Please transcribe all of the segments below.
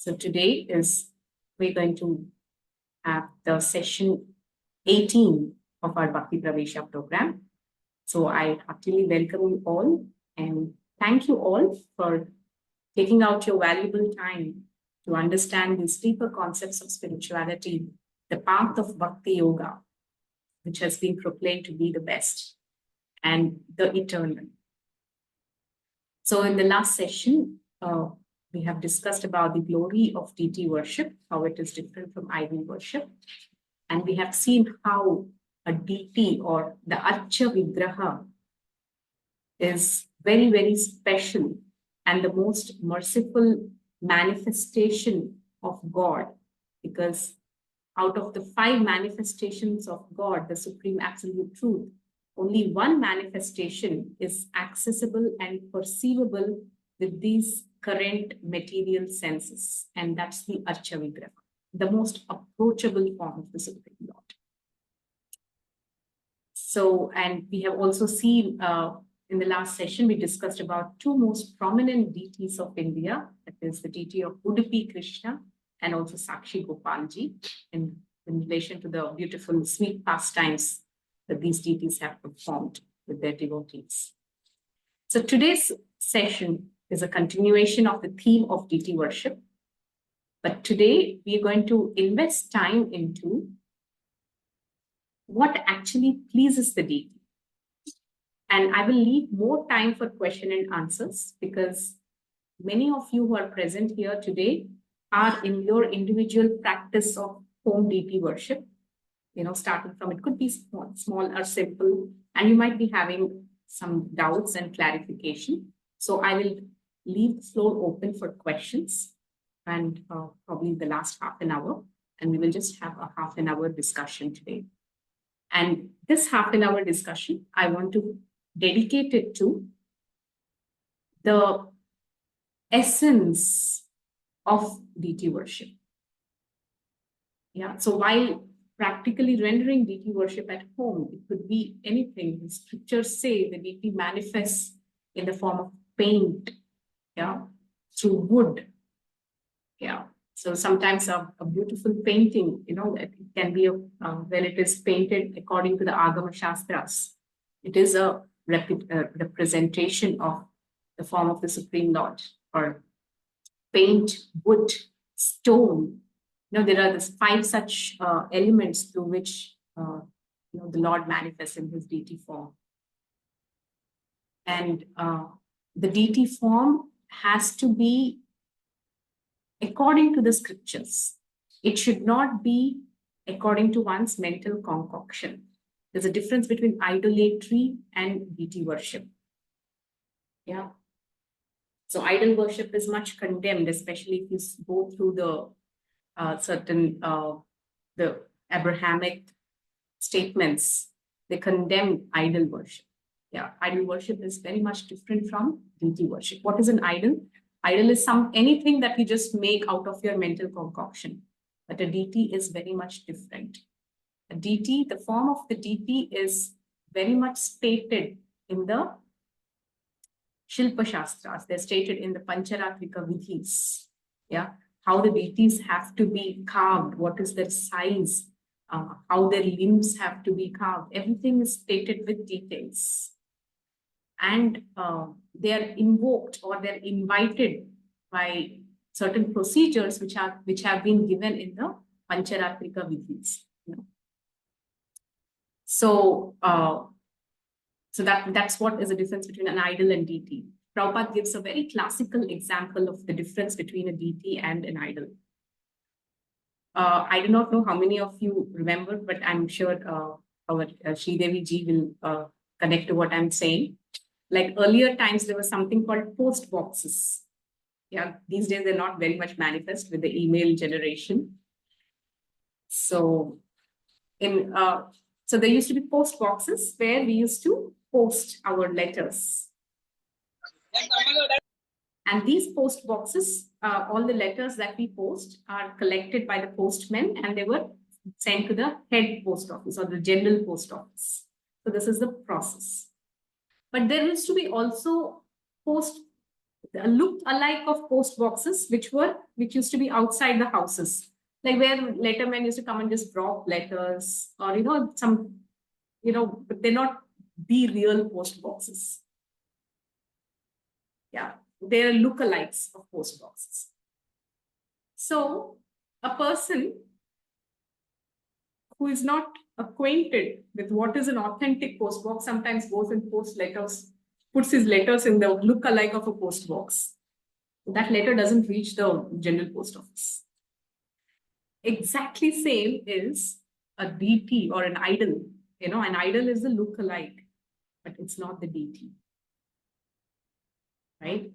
So today we're going to have the session 18 of our Bhakti Pravesa program. So I heartily welcome you all and thank you all for taking out your valuable time to understand these deeper concepts of spirituality, the path of Bhakti Yoga, which has been proclaimed to be the best and the eternal. So in the last session, we have discussed about the glory of deity worship, how it is different from idol worship. And we have seen how a deity or the Archa Vigraha is very, very special and the most merciful manifestation of God, because out of the 5 manifestations of God, the Supreme Absolute Truth, only one manifestation is accessible and perceivable with these current material senses, and that's the Archa Vigraha, the most approachable form of the Supreme Lord. So, and we have also seen in the last session, we discussed about 2 most prominent deities of India, that is the deity of Udupi Krishna and also Sakshi Gopalji, in relation to the beautiful sweet pastimes that these deities have performed with their devotees. So today's session is a continuation of the theme of deity worship. But today we are going to invest time into what actually pleases the deity. And I will leave more time for question and answers because many of you who are present here today are in your individual practice of home deity worship. You know, starting from it could be small or simple, and you might be having some doubts and clarification. So I will leave the floor open for questions and probably the last half an hour, and we will just have a half an hour discussion today. And this half an hour discussion, I want to dedicate it to the essence of deity worship. Yeah, so while practically rendering deity worship at home, it could be anything. The scriptures say the deity manifests in the form of paint, yeah, through wood. Yeah, so sometimes a beautiful painting, you know, it can be when it is painted according to the Agama Shastras, it is a representation of the form of the Supreme Lord. Or paint, wood, stone. You know, there are these 5 such elements through which you know, the Lord manifests in his deity form. And the deity form has to be according to the scriptures. It should not be according to one's mental concoction. There's a difference between idolatry and deity worship. Yeah. So idol worship is much condemned, especially if you go through the the Abrahamic statements. They condemn idol worship. Yeah, idol worship is very much different from deity worship. What is an idol? Idol is anything that you just make out of your mental concoction. But a deity is very much different. A deity, the form of the deity is very much stated in the Shilpa Shastras. They're stated in the Pancharatrika Vidhis. Yeah, how the deities have to be carved, what is their size, how their limbs have to be carved. Everything is stated with details. And they are invoked or they're invited by certain procedures which have been given in the Pancharatrika Vidhis. You know? So, that's what is the difference between an idol and deity. Prabhupada gives a very classical example of the difference between a deity and an idol. I do not know how many of you remember, but I'm sure our Sridevi ji will connect to what I'm saying. Like earlier times, there was something called post boxes. Yeah, these days they're not very much manifest with the email generation. So, so there used to be post boxes where we used to post our letters. And these post boxes, all the letters that we post are collected by the postmen and they were sent to the head post office or the general post office. So this is the process. But there used to be also a look alike of post boxes, which used to be outside the houses, like where lettermen used to come and just drop letters, or but they're not the real post boxes. Yeah, they're lookalikes of post boxes. So a person who is not acquainted with what is an authentic post box sometimes goes and posts letters, puts his letters in the look-alike of a post box. That letter doesn't reach the general post office. Exactly same is a DT or an idol. An idol is a look-alike, but it's not the DT. Right?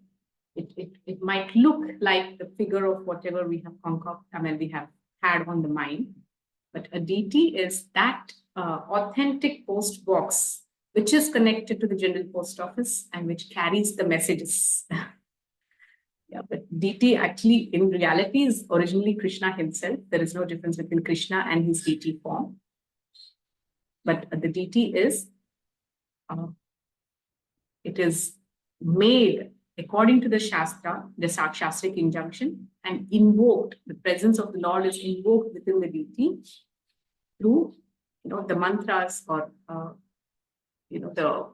It might look like the figure of whatever we have concocted, we have had on the mind. But a DT is that authentic post box, which is connected to the general post office and which carries the messages. Yeah, but DT actually, in reality, is originally Krishna himself. There is no difference between Krishna and his DT form. But the DT is, it is made according to the Shastra, the Shastric injunction, and invoked. The presence of the Lord is invoked within the DT through, the mantras or, the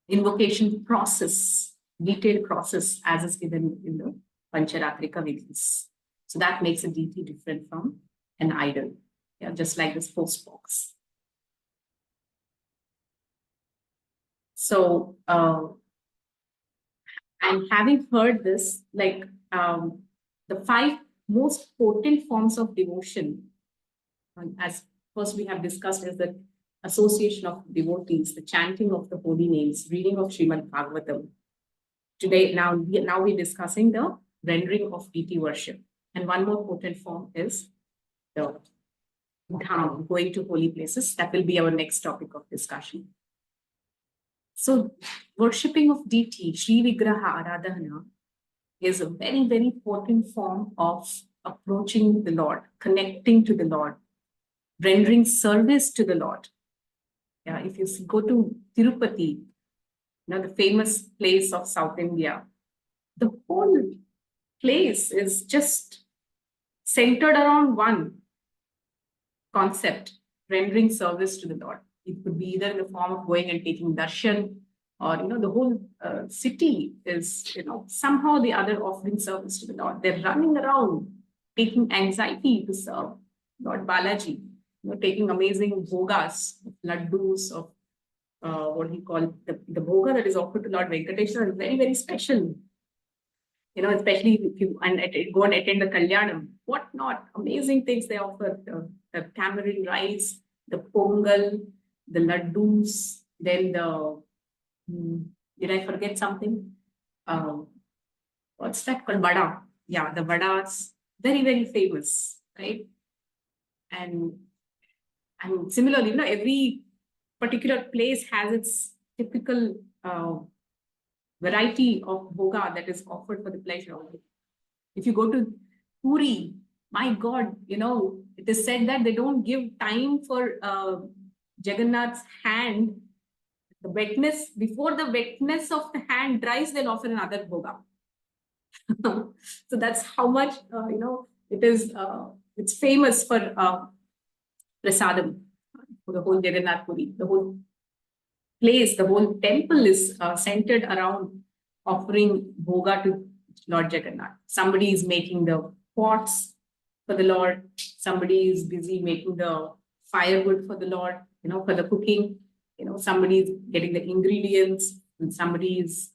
invocation process, detailed process as is given in the Pancharatrika Vidhis. So that makes a DT different from an idol, just like this post box. So, and having heard this, the 5 most potent forms of devotion, as first we have discussed, is the association of devotees, the chanting of the holy names, reading of Srimad Bhagavatam. Today, now we're discussing the rendering of deity worship. And one more potent form is the dham, going to holy places. That will be our next topic of discussion. So, worshipping of deity, Shri Vigraha Aradhana, is a very, very potent form of approaching the Lord, connecting to the Lord, rendering service to the Lord. Yeah, if you go to Tirupati, the famous place of South India, the whole place is just centered around one concept, rendering service to the Lord. It could be either in the form of going and taking darshan, or the whole city is somehow or the other offering service to the Lord. They're running around taking anxiety to serve Lord Balaji, taking amazing bhogas, laddus, of what we call the bhoga that is offered to Lord Venkateshwara is very, very special. Especially if you go and attend the Kalyanam, what not amazing things they offer: the tamarind rice, the pongal, the laddus, then the did I forget something? What's that called? Vada. Yeah, the vadas, very, very famous, right? And similarly, every particular place has its typical variety of bhoga that is offered for the pleasure of it. If you go to Puri, my God, it is said that they don't give time for Jagannath's hand. The wetness, before the wetness of the hand dries, they'll offer another bhoga. So that's how much, it is, it's famous for prasadam, for the whole Jagannath Puri. The whole place, the whole temple is centered around offering bhoga to Lord Jagannath. Somebody is making the pots for the Lord. Somebody is busy making the firewood for the Lord, for the cooking. Somebody is getting the ingredients, and somebody is,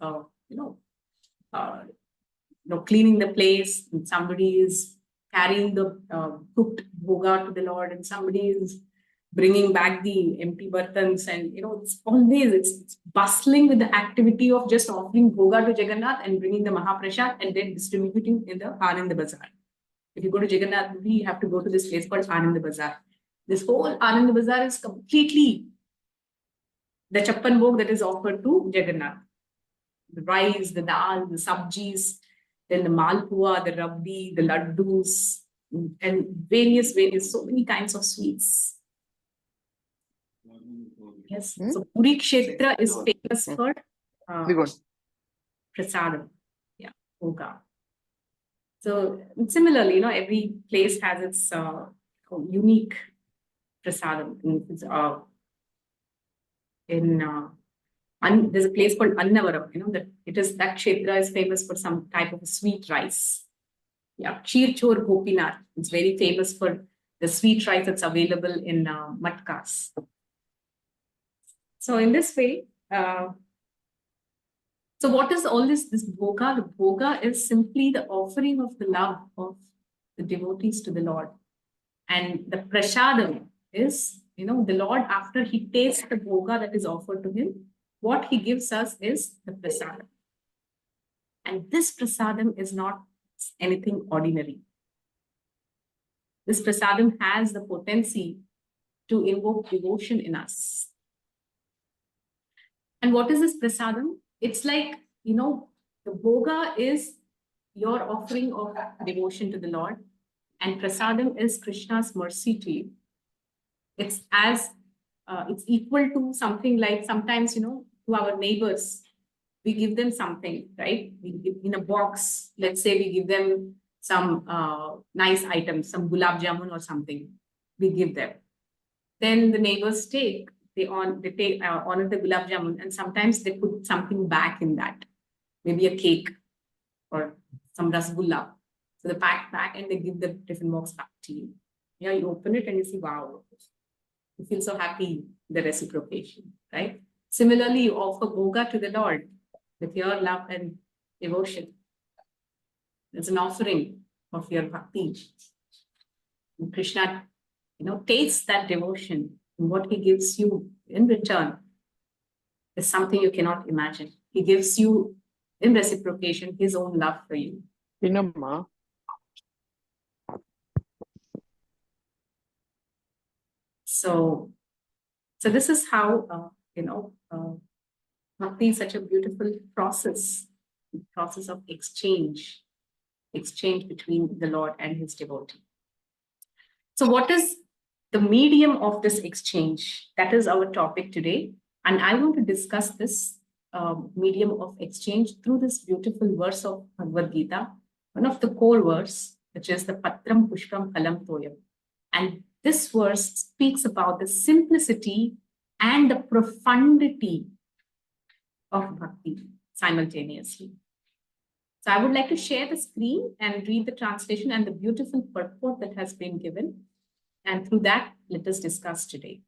cleaning the place, and somebody is carrying the cooked bhoga to the Lord, and somebody is bringing back the empty bartans, and it's bustling with the activity of just offering bhoga to Jagannath and bringing the Mahaprasad and then distributing in the Anand Bazaar. If you go to Jagannath, we have to go to this place called Anand Bazaar. This whole Anand Bazaar is completely the chappan bhog that is offered to Jagannath. The rice, the dal, the sabjis, then the malpua, the rabdi, the laddus, and various, so many kinds of sweets. Yes, so Puri Kshetra is famous for prasadam. Yeah, bhoga. So similarly, every place has its unique prasadam. There's a place called Annavaram, that that kshetra is famous for some type of sweet rice. Yeah, Kheer Chor Gopinath. It's very famous for the sweet rice that's available in matkas. So in this way, so what is all this bhoga? The bhoga is simply the offering of the love of the devotees to the Lord. And the prasadam is, the Lord, after he tastes the bhoga that is offered to him, what he gives us is the prasadam. And this prasadam is not anything ordinary. This prasadam has the potency to invoke devotion in us. And what is this prasadam? It's like, the bhoga is your offering of devotion to the Lord, and prasadam is Krishna's mercy to you. It's equal to something like sometimes, to our neighbors, we give them something, right? We give in a box, let's say we give them some nice items, some gulab jamun or something, we give them. Then the neighbors honor the gulab jamun, and sometimes they put something back in that, maybe a cake or some rasgulla. So they pack back and they give the tiffin box back to you. Yeah, you open it and you see, wow, you feel so happy, the reciprocation, right? Similarly, you offer bhoga to the Lord with your love and devotion. It's an offering of your bhakti. And Krishna, tastes that devotion, and what he gives you in return is something you cannot imagine. He gives you, in reciprocation, his own love for you. So this is how, bhakti is such a beautiful process of exchange between the Lord and his devotee. So what is the medium of this exchange? That is our topic today. And I want to discuss this medium of exchange through this beautiful verse of Bhagavad Gita, one of the core verse, which is the Patram, Pushpam, Phalam, Thoyam. And this verse speaks about the simplicity and the profundity of bhakti simultaneously. So I would like to share the screen and read the translation and the beautiful purport that has been given. And through that, let us discuss today.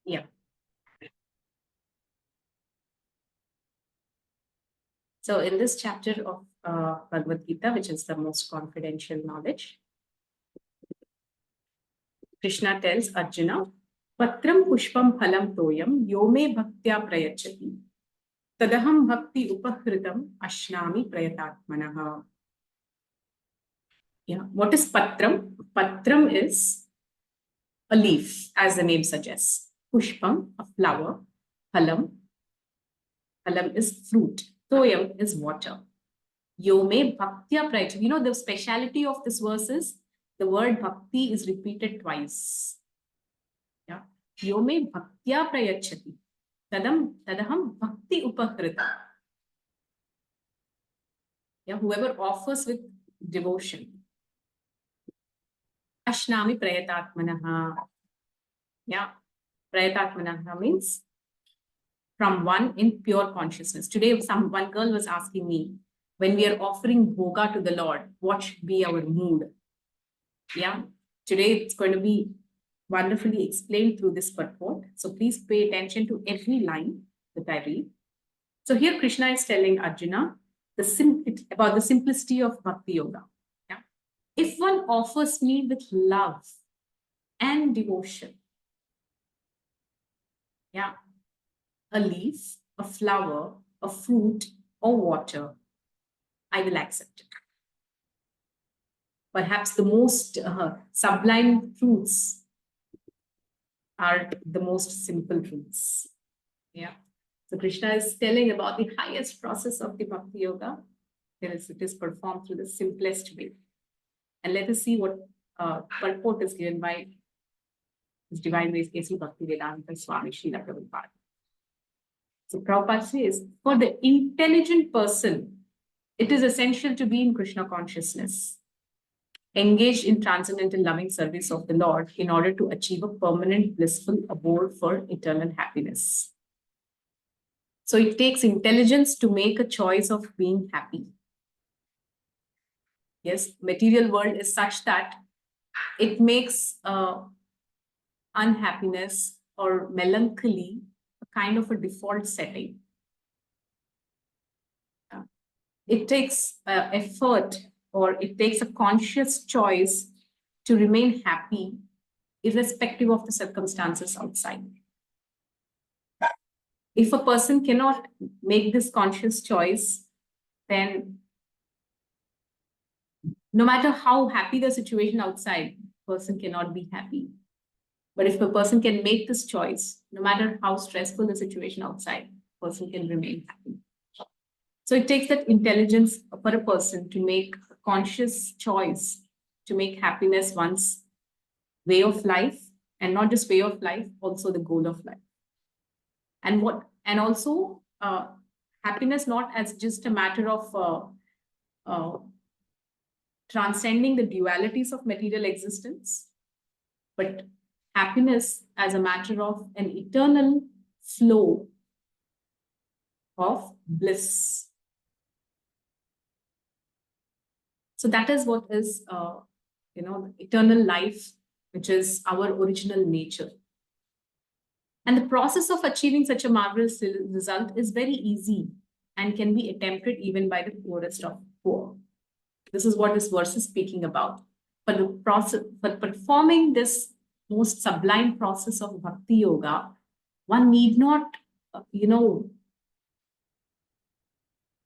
Yeah. So in this chapter of Bhagavad Gita, which is the most confidential knowledge, Krishna tells Arjuna, Patram Pushpam Phalam Thoyam Yome Bhaktya Prayachati Tadaham Bhakti Upahritam Ashnami Prayatatmanaha. Yeah. What is Patram? Patram is a leaf, as the name suggests. Pushpam, a flower. Phalam is fruit. Thoyam is water. Yome Bhaktya Prayachati. The speciality of this verse is the word Bhakti is repeated twice. Yeah. Yome Bhaktya Prayachati. Tadaham Bhakti Upakrita. Yeah. Whoever offers with devotion. Ashnami Prayatatmanaha. Yeah. Prayatatmanaha means from one in pure consciousness. Today, one girl was asking me, when we are offering bhoga to the Lord, what should be our mood? Yeah. Today, it's going to be wonderfully explained through this purport. So please pay attention to every line that I read. So here Krishna is telling Arjuna about the simplicity of Bhakti Yoga. Yeah? If one offers me with love and devotion, yeah, a leaf, a flower, a fruit, or water, I will accept it. Perhaps the most sublime truths are the most simple truths. Yeah. So Krishna is telling about the highest process of the Bhakti Yoga. It is performed through the simplest way. And let us see what purport is given by His Divine Grace A.C. Bhaktivedanta Swami Srila Prabhupada. So Prabhupada says, for the intelligent person, it is essential to be in Krishna consciousness, engaged in transcendental loving service of the Lord in order to achieve a permanent blissful abode for eternal happiness. So it takes intelligence to make a choice of being happy. Yes, material world is such that it makes unhappiness or melancholy a kind of a default setting. It takes effort, or it takes a conscious choice to remain happy irrespective of the circumstances outside. If a person cannot make this conscious choice, then no matter how happy the situation outside, the person cannot be happy. But if a person can make this choice, no matter how stressful the situation outside, the person can remain happy. So it takes that intelligence for a person to make a conscious choice to make happiness one's way of life, and not just way of life, also the goal of life. And also happiness not as just a matter of transcending the dualities of material existence, but happiness as a matter of an eternal flow of bliss. So that is what is, eternal life, which is our original nature. And the process of achieving such a marvelous result is very easy and can be attempted even by the poorest of poor. This is what this verse is speaking about. But the process, but performing this most sublime process of Bhakti Yoga, one need not,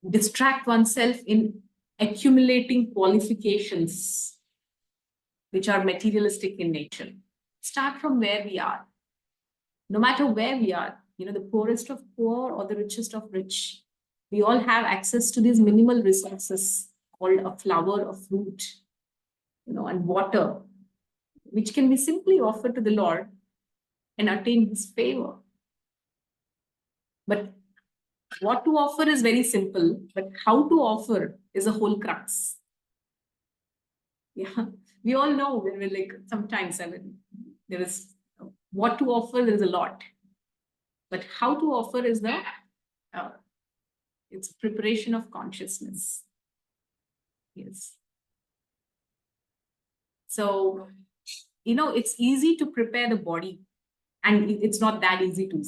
distract oneself in accumulating qualifications which are materialistic in nature. Start from where we are. No matter where we are, the poorest of poor or the richest of rich, we all have access to these minimal resources called a flower, a fruit, and water, which can be simply offered to the Lord and attain His favor. But what to offer is very simple, but how to offer is a whole crux. Yeah, we all know when we're like, sometimes, there is what to offer, there is a lot. But how to offer is it's preparation of consciousness. Yes. So, it's easy to prepare the body, and it's not that easy to. If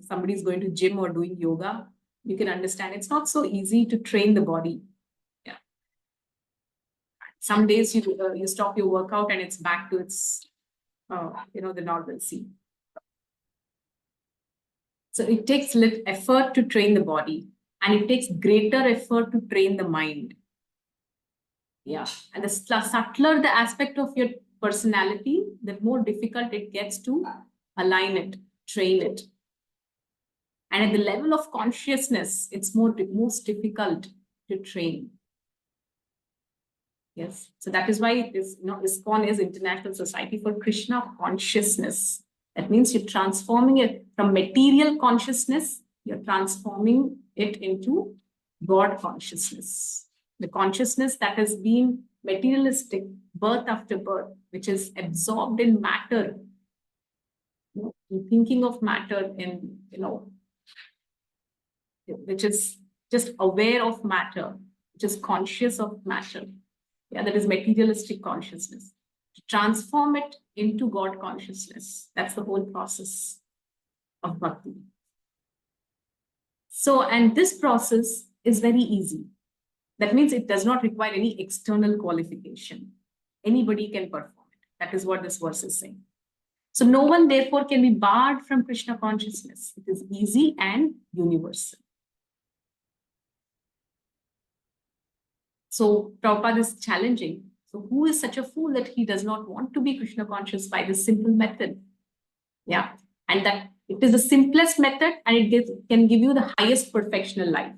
somebody is going to gym or doing yoga, you can understand it's not so easy to train the body. Yeah. Some days you stop your workout and it's back to its, the normalcy. So it takes little effort to train the body, and it takes greater effort to train the mind. Yeah. And the subtler the aspect of your personality, the more difficult it gets to align it, train it. And at the level of consciousness, it's most difficult to train. Yes. So that is why it is, ISKCON is International Society for Krishna Consciousness. That means you're transforming it from material consciousness, you're transforming it into God consciousness. The consciousness that has been materialistic, birth after birth, which is absorbed in matter, in thinking of matter, which is just aware of matter, which is conscious of matter. Yeah, that is materialistic consciousness. To transform it into God consciousness. That's the whole process of bhakti. So, and this process is very easy. That means it does not require any external qualification. Anybody can perform it. That is what this verse is saying. So no one therefore can be barred from Krishna consciousness. It is easy and universal. So Prabhupada is challenging. So who is such a fool that he does not want to be Krishna conscious by this simple method? Yeah. And that, It is the simplest method, and can give you the highest perfectional life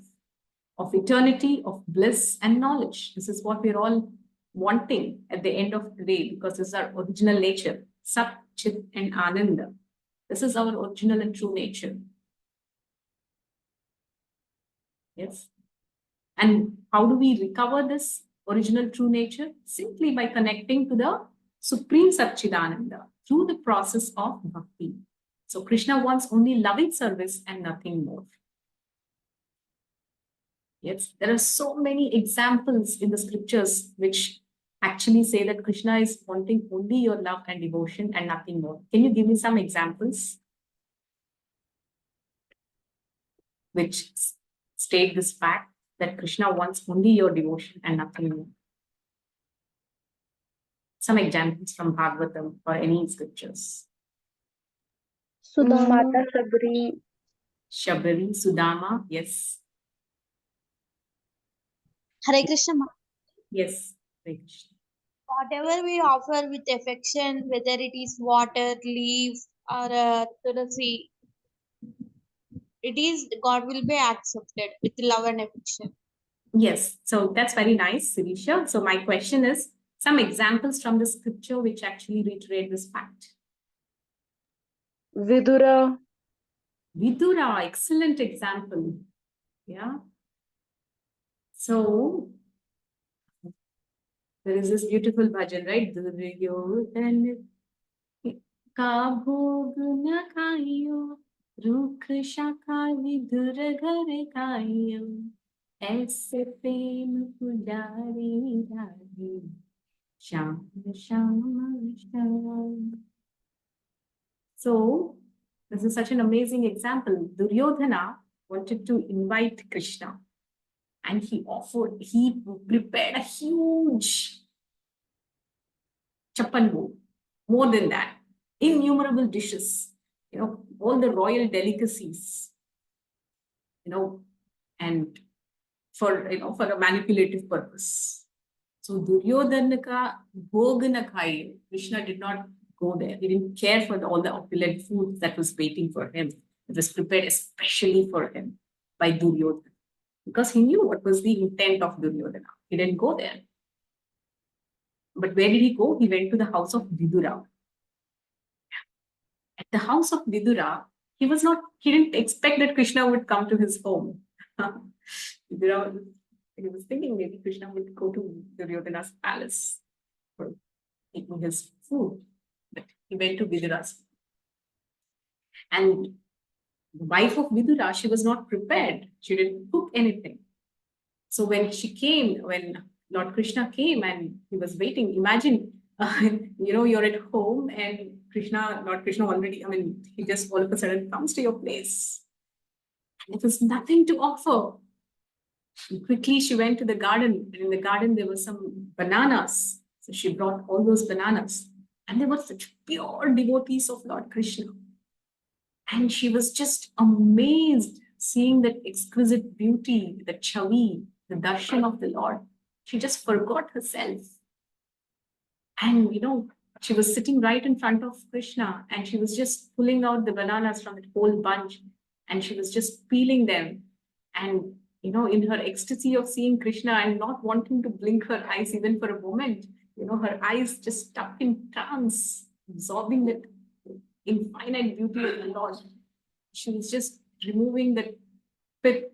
of eternity, of bliss and knowledge. This is what we're all wanting at the end of the day, because this is our original nature, Sat, Chit and Ananda. This is our original and true nature. Yes. And how do we recover this original true nature? Simply by connecting to the Supreme Satchidananda through the process of Bhakti. So Krishna wants only loving service and nothing more. Yes, there are so many examples in the scriptures which actually say that Krishna is wanting only your love and devotion and nothing more. Can you give me some examples which state this fact that Krishna wants only your devotion and nothing more? Some examples from Bhagavatam or any scriptures. Sudama. Mata Sabri. Shabari, Sudama, yes. Hare Krishna. Yes, Hare Krishna. Whatever we offer with affection, whether it is water, leaf, or tulsi, it is God will be accepted with love and affection. Yes, so that's very nice, Sirisha. So my question is, some examples from the scripture which actually reiterate this fact. Vidura. Vidura, excellent example. Yeah. So there is this beautiful bhajan, right? Duryodhan ka bhog na kaiyo, rukh shaka vidur ghar kaiyo, aise prem pujari radhe, sham sham sham. So this is such an amazing example. Duryodhana wanted to invite Krishna, and he prepared a huge chapanbo, more than that, innumerable dishes, all the royal delicacies, and for a manipulative purpose. So Duryodhana ka bhog na khai, Krishna did not go there. He didn't care for all the opulent food that was waiting for him. It was prepared especially for him by Duryodhana, because he knew what was the intent of Duryodhana. He didn't go there. But where did he go? He went to the house of Vidura. At the house of Vidura, he didn't expect that Krishna would come to his home. Vidura, he was thinking maybe Krishna would go to Duryodhana's palace for eating his food. But he went to Vidura's. And the wife of Vidura, she was not prepared. She didn't cook anything. So when Lord Krishna came and he was waiting, imagine, you're at home and Lord Krishna already, he just all of a sudden comes to your place. And it was nothing to offer. And quickly she went to the garden, and in the garden there were some bananas. So she brought all those bananas. And they were such pure devotees of Lord Krishna. And she was just amazed seeing that exquisite beauty, the chavi, the darshan of the Lord. She just forgot herself. And, she was sitting right in front of Krishna, and she was just pulling out the bananas from that whole bunch, and she was just peeling them. And, in her ecstasy of seeing Krishna and not wanting to blink her eyes even for a moment, her eyes just stuck in trance, absorbing that infinite beauty of the Lord. She was just removing the pith,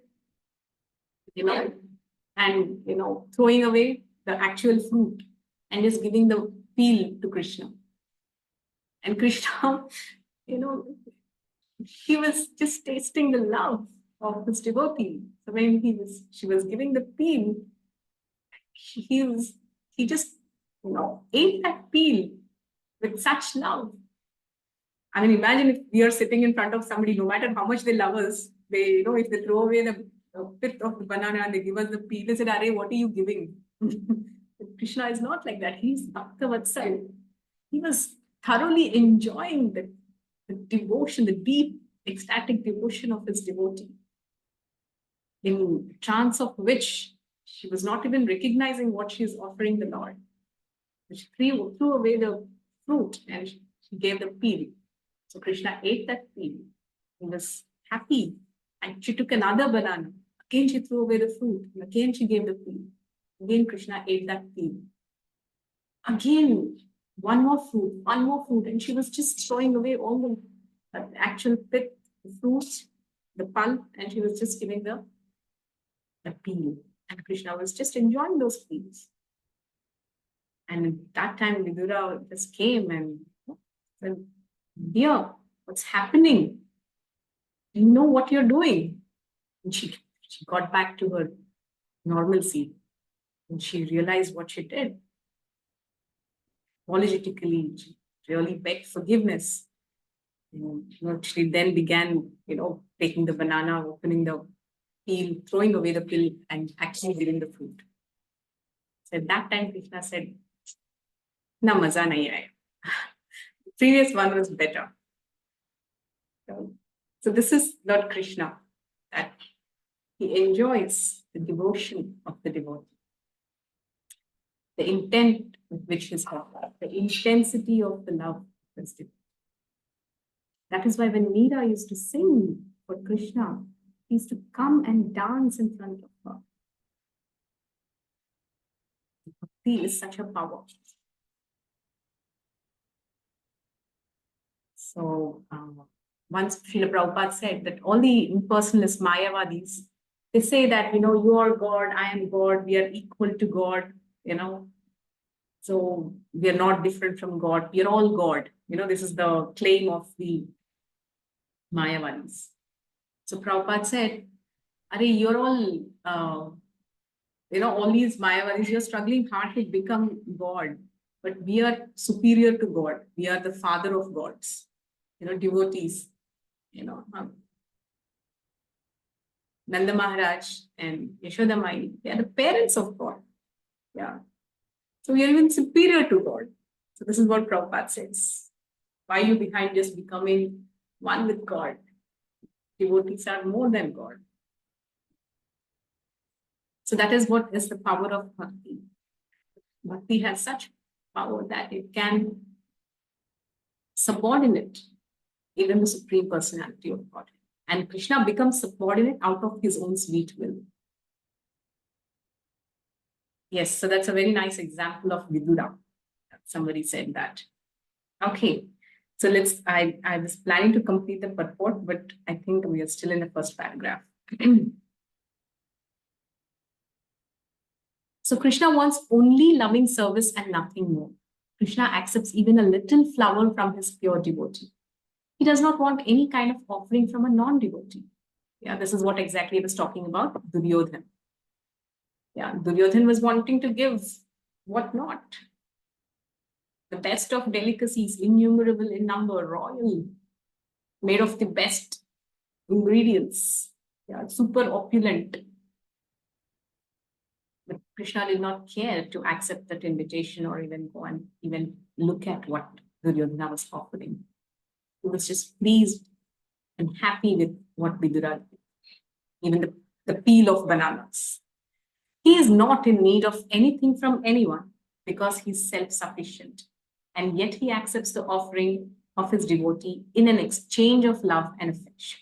and, throwing away the actual fruit and just giving the peel to Krishna. And Krishna, he was just tasting the love of his devotee. So when she was giving the peel, he just, ate that peel with such love. Imagine if we are sitting in front of somebody, no matter how much they love us, they, if they throw away the pith of the banana and they give us the peel, they said, "Arey, what are you giving?" Krishna is not like that. He's Bhakta Vatsal. He was thoroughly enjoying the devotion, the deep, ecstatic devotion of his devotee, in trance of which she was not even recognizing what she is offering the Lord. She threw away the fruit and she gave the peel. So Krishna ate that peel He was happy. And she took another banana. Again, she threw away the fruit. And again, she gave the peel. Again, Krishna ate that peel. Again, one more fruit. And she was just throwing away all the actual pit, the fruits, the pulp, and she was just giving the peel. And Krishna was just enjoying those peels. And at that time, Vidura just came and said, "Dear, what's happening? Do you know what you're doing?" And she got back to her normalcy. And she realized what she did. Apologetically, she really begged forgiveness. She then began, taking the banana, opening the peel, throwing away the peel, and actually giving the fruit. So at that time, Krishna said, "Na maza nahi aaya." The previous one was better. So this is Lord Krishna, that he enjoys the devotion of the devotee, the intent with which his heart, the intensity of the love of his devotee. That is why when Meera used to sing for Krishna, he used to come and dance in front of her. Bhakti is such a power. So once Srila Prabhupada said that all the impersonalists, Mayavadis, they say that, you are God, I am God, we are equal to God, So we are not different from God, we are all God. This is the claim of the Mayavadis. So Prabhupada said, "Are you're all, all these Mayavadis, you're struggling hard to become God, but we are superior to God. We are the father of gods, devotees, Nanda Maharaj and Yashoda Mai, they are the parents of God. Yeah. So we are even superior to God." So this is what Prabhupada says. Why are you behind just becoming one with God? Devotees are more than God. So that is what is the power of Bhakti. Bhakti has such power that it can subordinate even the Supreme Personality of God. And Krishna becomes subordinate out of his own sweet will. Yes, so that's a very nice example of Vidura. Somebody said that. Okay, so I was planning to complete the purport, but I think we are still in the first paragraph. So Krishna wants only loving service and nothing more. Krishna accepts even a little flower from his pure devotee. He does not want any kind of offering from a non-devotee. Yeah, this is what exactly I was talking about, Duryodhan. Yeah, Duryodhan was wanting to give what not? The best of delicacies, innumerable in number, royal, made of the best ingredients, super opulent. But Krishna did not care to accept that invitation or even go and even look at what Duryodhana was offering. He was just pleased and happy with what Vidura did, even the peel of bananas. He is not in need of anything from anyone because he's self-sufficient. And yet he accepts the offering of his devotee in an exchange of love and affection.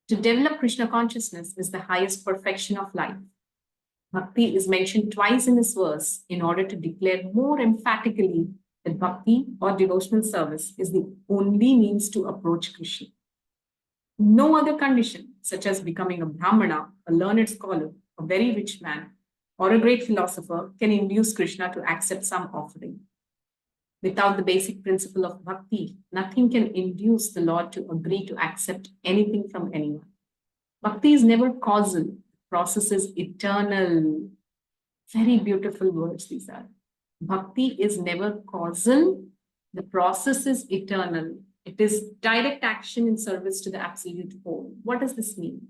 To develop Krishna consciousness is the highest perfection of life. Bhakti is mentioned twice in this verse in order to declare more emphatically that bhakti or devotional service is the only means to approach Krishna. No other condition, such as becoming a Brahmana, a learned scholar, a very rich man, or a great philosopher, can induce Krishna to accept some offering. Without the basic principle of bhakti, nothing can induce the Lord to agree to accept anything from anyone. Bhakti is never causal, the process is eternal. Very beautiful words these are. Bhakti is never causal, the process is eternal. It is direct action in service to the absolute whole. What does this mean?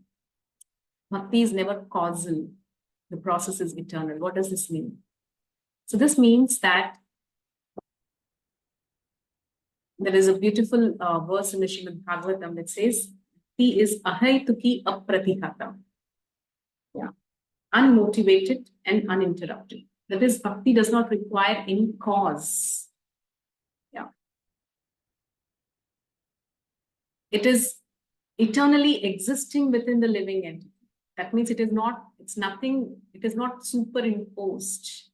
Bhakti is never causal, the process is eternal. What does this mean? So this means that there is a beautiful verse in the Srimad Bhagavatam that says, "He is ahaituki apratihatam." Yeah, unmotivated and uninterrupted. That is, bhakti does not require any cause. Yeah. It is eternally existing within the living entity. That means it is not superimposed.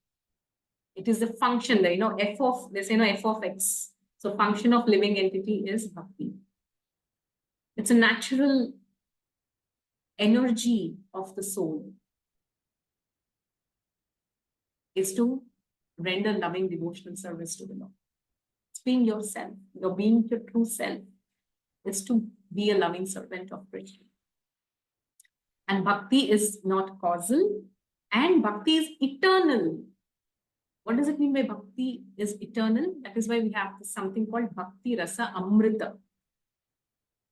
It is the function, they say f of x. So function of living entity is bhakti. It's a natural energy of the soul, is to render loving devotional service to the Lord. It's being yourself, your being your true self is to be a loving servant of Krishna. And bhakti is not causal, and bhakti is eternal. What does it mean by bhakti is eternal? That is why we have something called bhakti rasa amrita.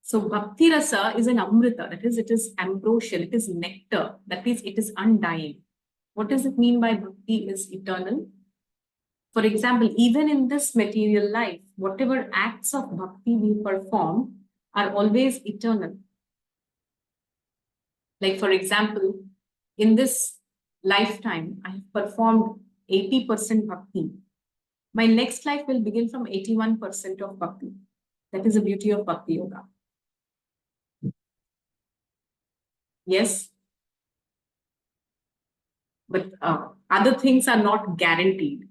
So bhakti rasa is an amrita, that is, it is ambrosial, it is nectar, that means it is undying. What does it mean by bhakti is eternal? For example, even in this material life, whatever acts of bhakti we perform are always eternal. Like, for example, in this lifetime, I have performed 80% bhakti. My next life will begin from 81% of bhakti. That is the beauty of bhakti yoga. Yes. But other things are not guaranteed.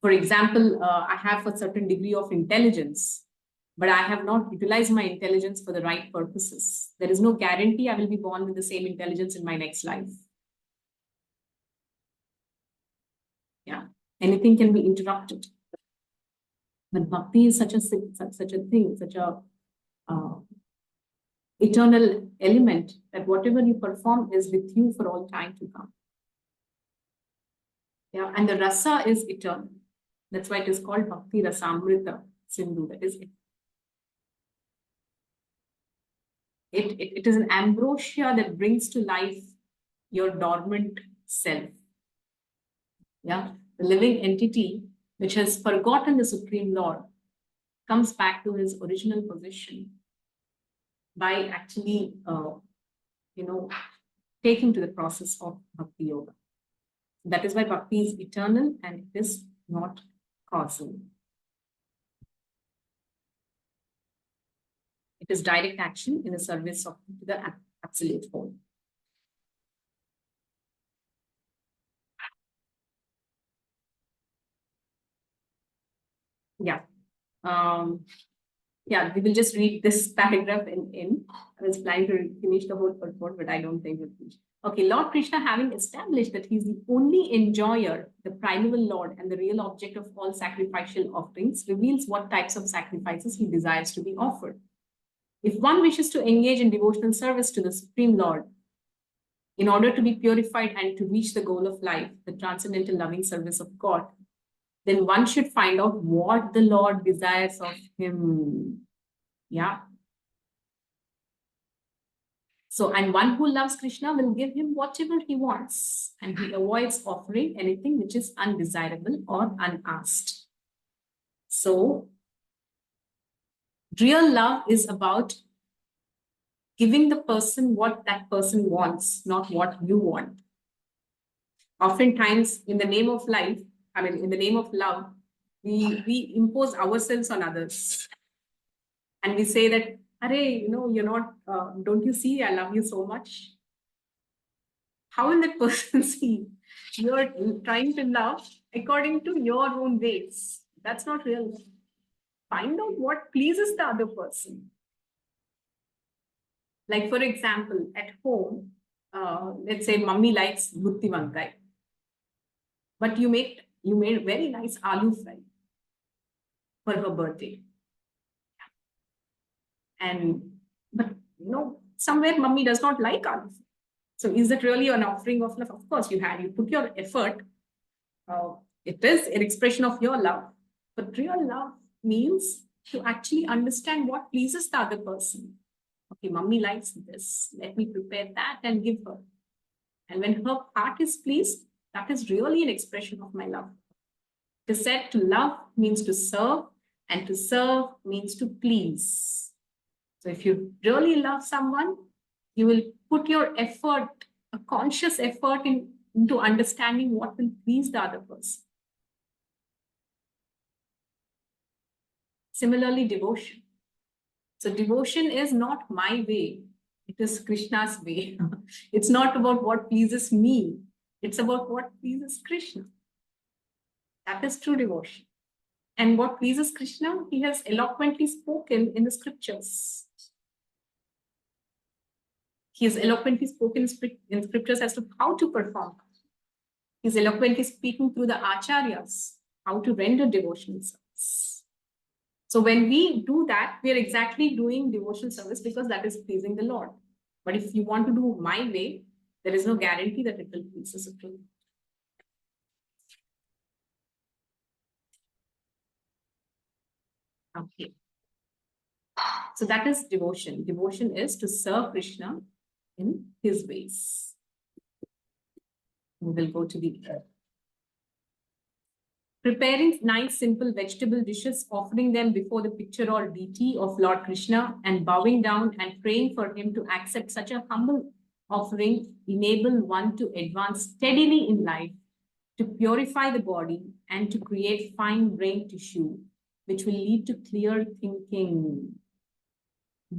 For example, I have a certain degree of intelligence, but I have not utilized my intelligence for the right purposes. There is no guarantee I will be born with the same intelligence in my next life. Yeah, anything can be interrupted. But bhakti is such a thing, such a eternal element that whatever you perform is with you for all time to come. Yeah, and the rasa is eternal. That's why it is called Bhakti Rasamrita Sindhu. That is it. It is an ambrosia that brings to life your dormant self. Yeah, the living entity which has forgotten the Supreme Lord comes back to his original position by actually, taking to the process of Bhakti Yoga. That is why Bhakti is eternal and it is not causal. It is direct action in the service of the absolute whole. Yeah. Yeah, we will just read this paragraph in. I was planning to finish the whole purport, but I don't think we'll finish. Okay, Lord Krishna, having established that he is the only enjoyer, the primeval Lord, and the real object of all sacrificial offerings, reveals what types of sacrifices he desires to be offered. If one wishes to engage in devotional service to the Supreme Lord, in order to be purified and to reach the goal of life, the transcendental loving service of God, then one should find out what the Lord desires of him. Yeah. So, and one who loves Krishna will give him whatever he wants, and he avoids offering anything which is undesirable or unasked. So, real love is about giving the person what that person wants, not what you want. Oftentimes, in the name of life, in the name of love, we impose ourselves on others. And we say that, Arey, you're not, don't you see, I love you so much. How will that person see? You're trying to love according to your own ways. That's not real. Find out what pleases the other person. Like, for example, at home, let's say mummy likes gutti vankai, but you made very nice aloo fry for her birthday. But somewhere mummy does not like aloo fry. So is that really an offering of love? Of course, you put your effort. It is an expression of your love. But real love means to actually understand what pleases the other person. Okay, mummy likes this. Let me prepare that and give her. And when her heart is pleased, that is really an expression of my love. It is said to love means to serve, and to serve means to please. So if you really love someone, you will put your effort, a conscious effort into understanding what will please the other person. Similarly, devotion. So devotion is not my way. It is Krishna's way. It's not about what pleases me. It's about what pleases Krishna. That is true devotion. And what pleases Krishna, he has eloquently spoken in the scriptures. He has eloquently spoken in scriptures as to how to perform. He's eloquently speaking through the acharyas, how to render devotional service. So when we do that, we are exactly doing devotional service because that is pleasing the Lord. But if you want to do my way, there is no guarantee that it will please the Supreme. Okay. So that is devotion. Devotion is to serve Krishna in his ways. We will go to the preparing nice simple vegetable dishes, offering them before the picture or deity of Lord Krishna, and bowing down and praying for him to accept such a humble offering enable one to advance steadily in life, to purify the body, and to create fine brain tissue, which will lead to clear thinking.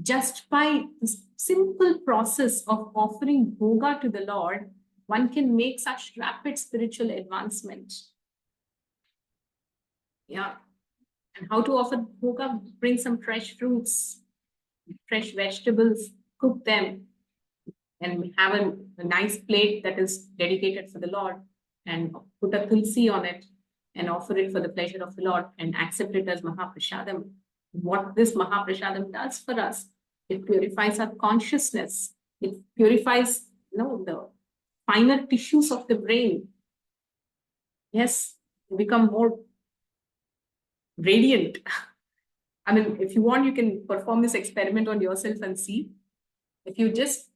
Just by this simple process of offering bhoga to the Lord, one can make such rapid spiritual advancement. Yeah. And how to offer bhoga? Bring some fresh fruits, fresh vegetables, cook them, and have a nice plate that is dedicated for the Lord, and put a tulsi on it and offer it for the pleasure of the Lord and accept it as Mahaprasadam. What this Mahaprasadam does for us, it purifies our consciousness. It purifies, the finer tissues of the brain. Yes, you become more radiant. I mean, if you want, you can perform this experiment on yourself and see. If you just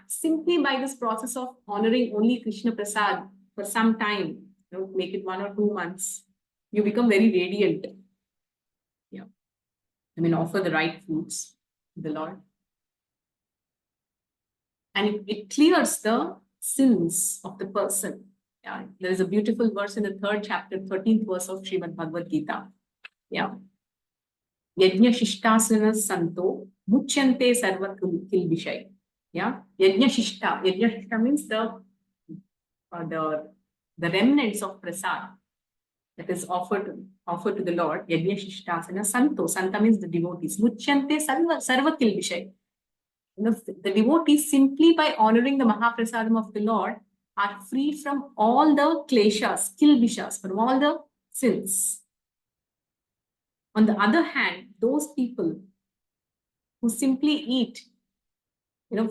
simply by this process of honoring only Krishna Prasad for some time, make it 1 or 2 months, you become very radiant. Yeah. I mean, offer the right foods to the Lord. And it clears the sins of the person. Yeah. There is a beautiful verse in the 3rd chapter, 13th verse of Srimad Bhagavad Gita. Yeah. Yajna Shishtasana Santo Muchyante Sarva Kilvishay. Yeah. Yajna Shishta. Yajna Shishta means the remnants of prasad that is offered to the Lord. Yajna Shishtasana Santo. Santa means the devotees. Muchyante Sarva Kilvishay. The devotees, simply by honoring the Mahaprasadam of the Lord, are freed from all the kleshas, kilbishas, from all the sins. On the other hand, those people who simply eat,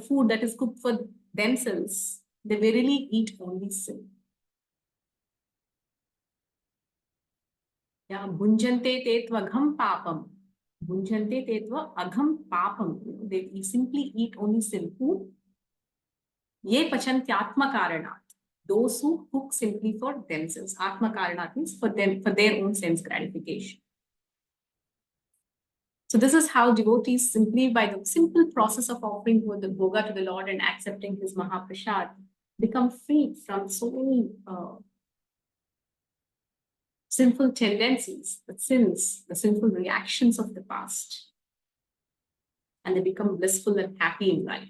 food that is cooked for themselves, they verily eat only sin. Yeah, bhunjante tetva agham papam. Bhunjante tetva agham papam. They simply eat only sin. Who? Ye pachanti atma karanat. Those who cook simply for themselves. Atma karanat means for their own sense gratification. So this is how devotees, simply by the simple process of offering the bhoga to the Lord and accepting his Mahaprasad, become free from so many sinful tendencies, the sins, the sinful reactions of the past. And they become blissful and happy in life.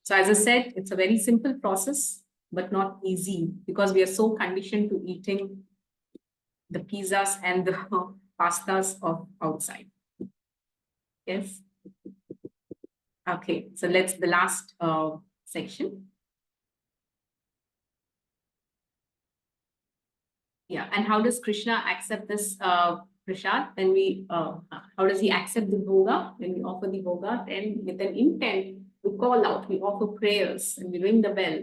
So as I said, it's a very simple process, but not easy, because we are so conditioned to eating the pizzas and the pastas of outside. Yes. Okay, so let's the last section. Yeah, and how does Krishna accept this prasad? When we, how does he accept the bhoga? When we offer the bhoga, then with an intent, we call out, we offer prayers, and we ring the bell.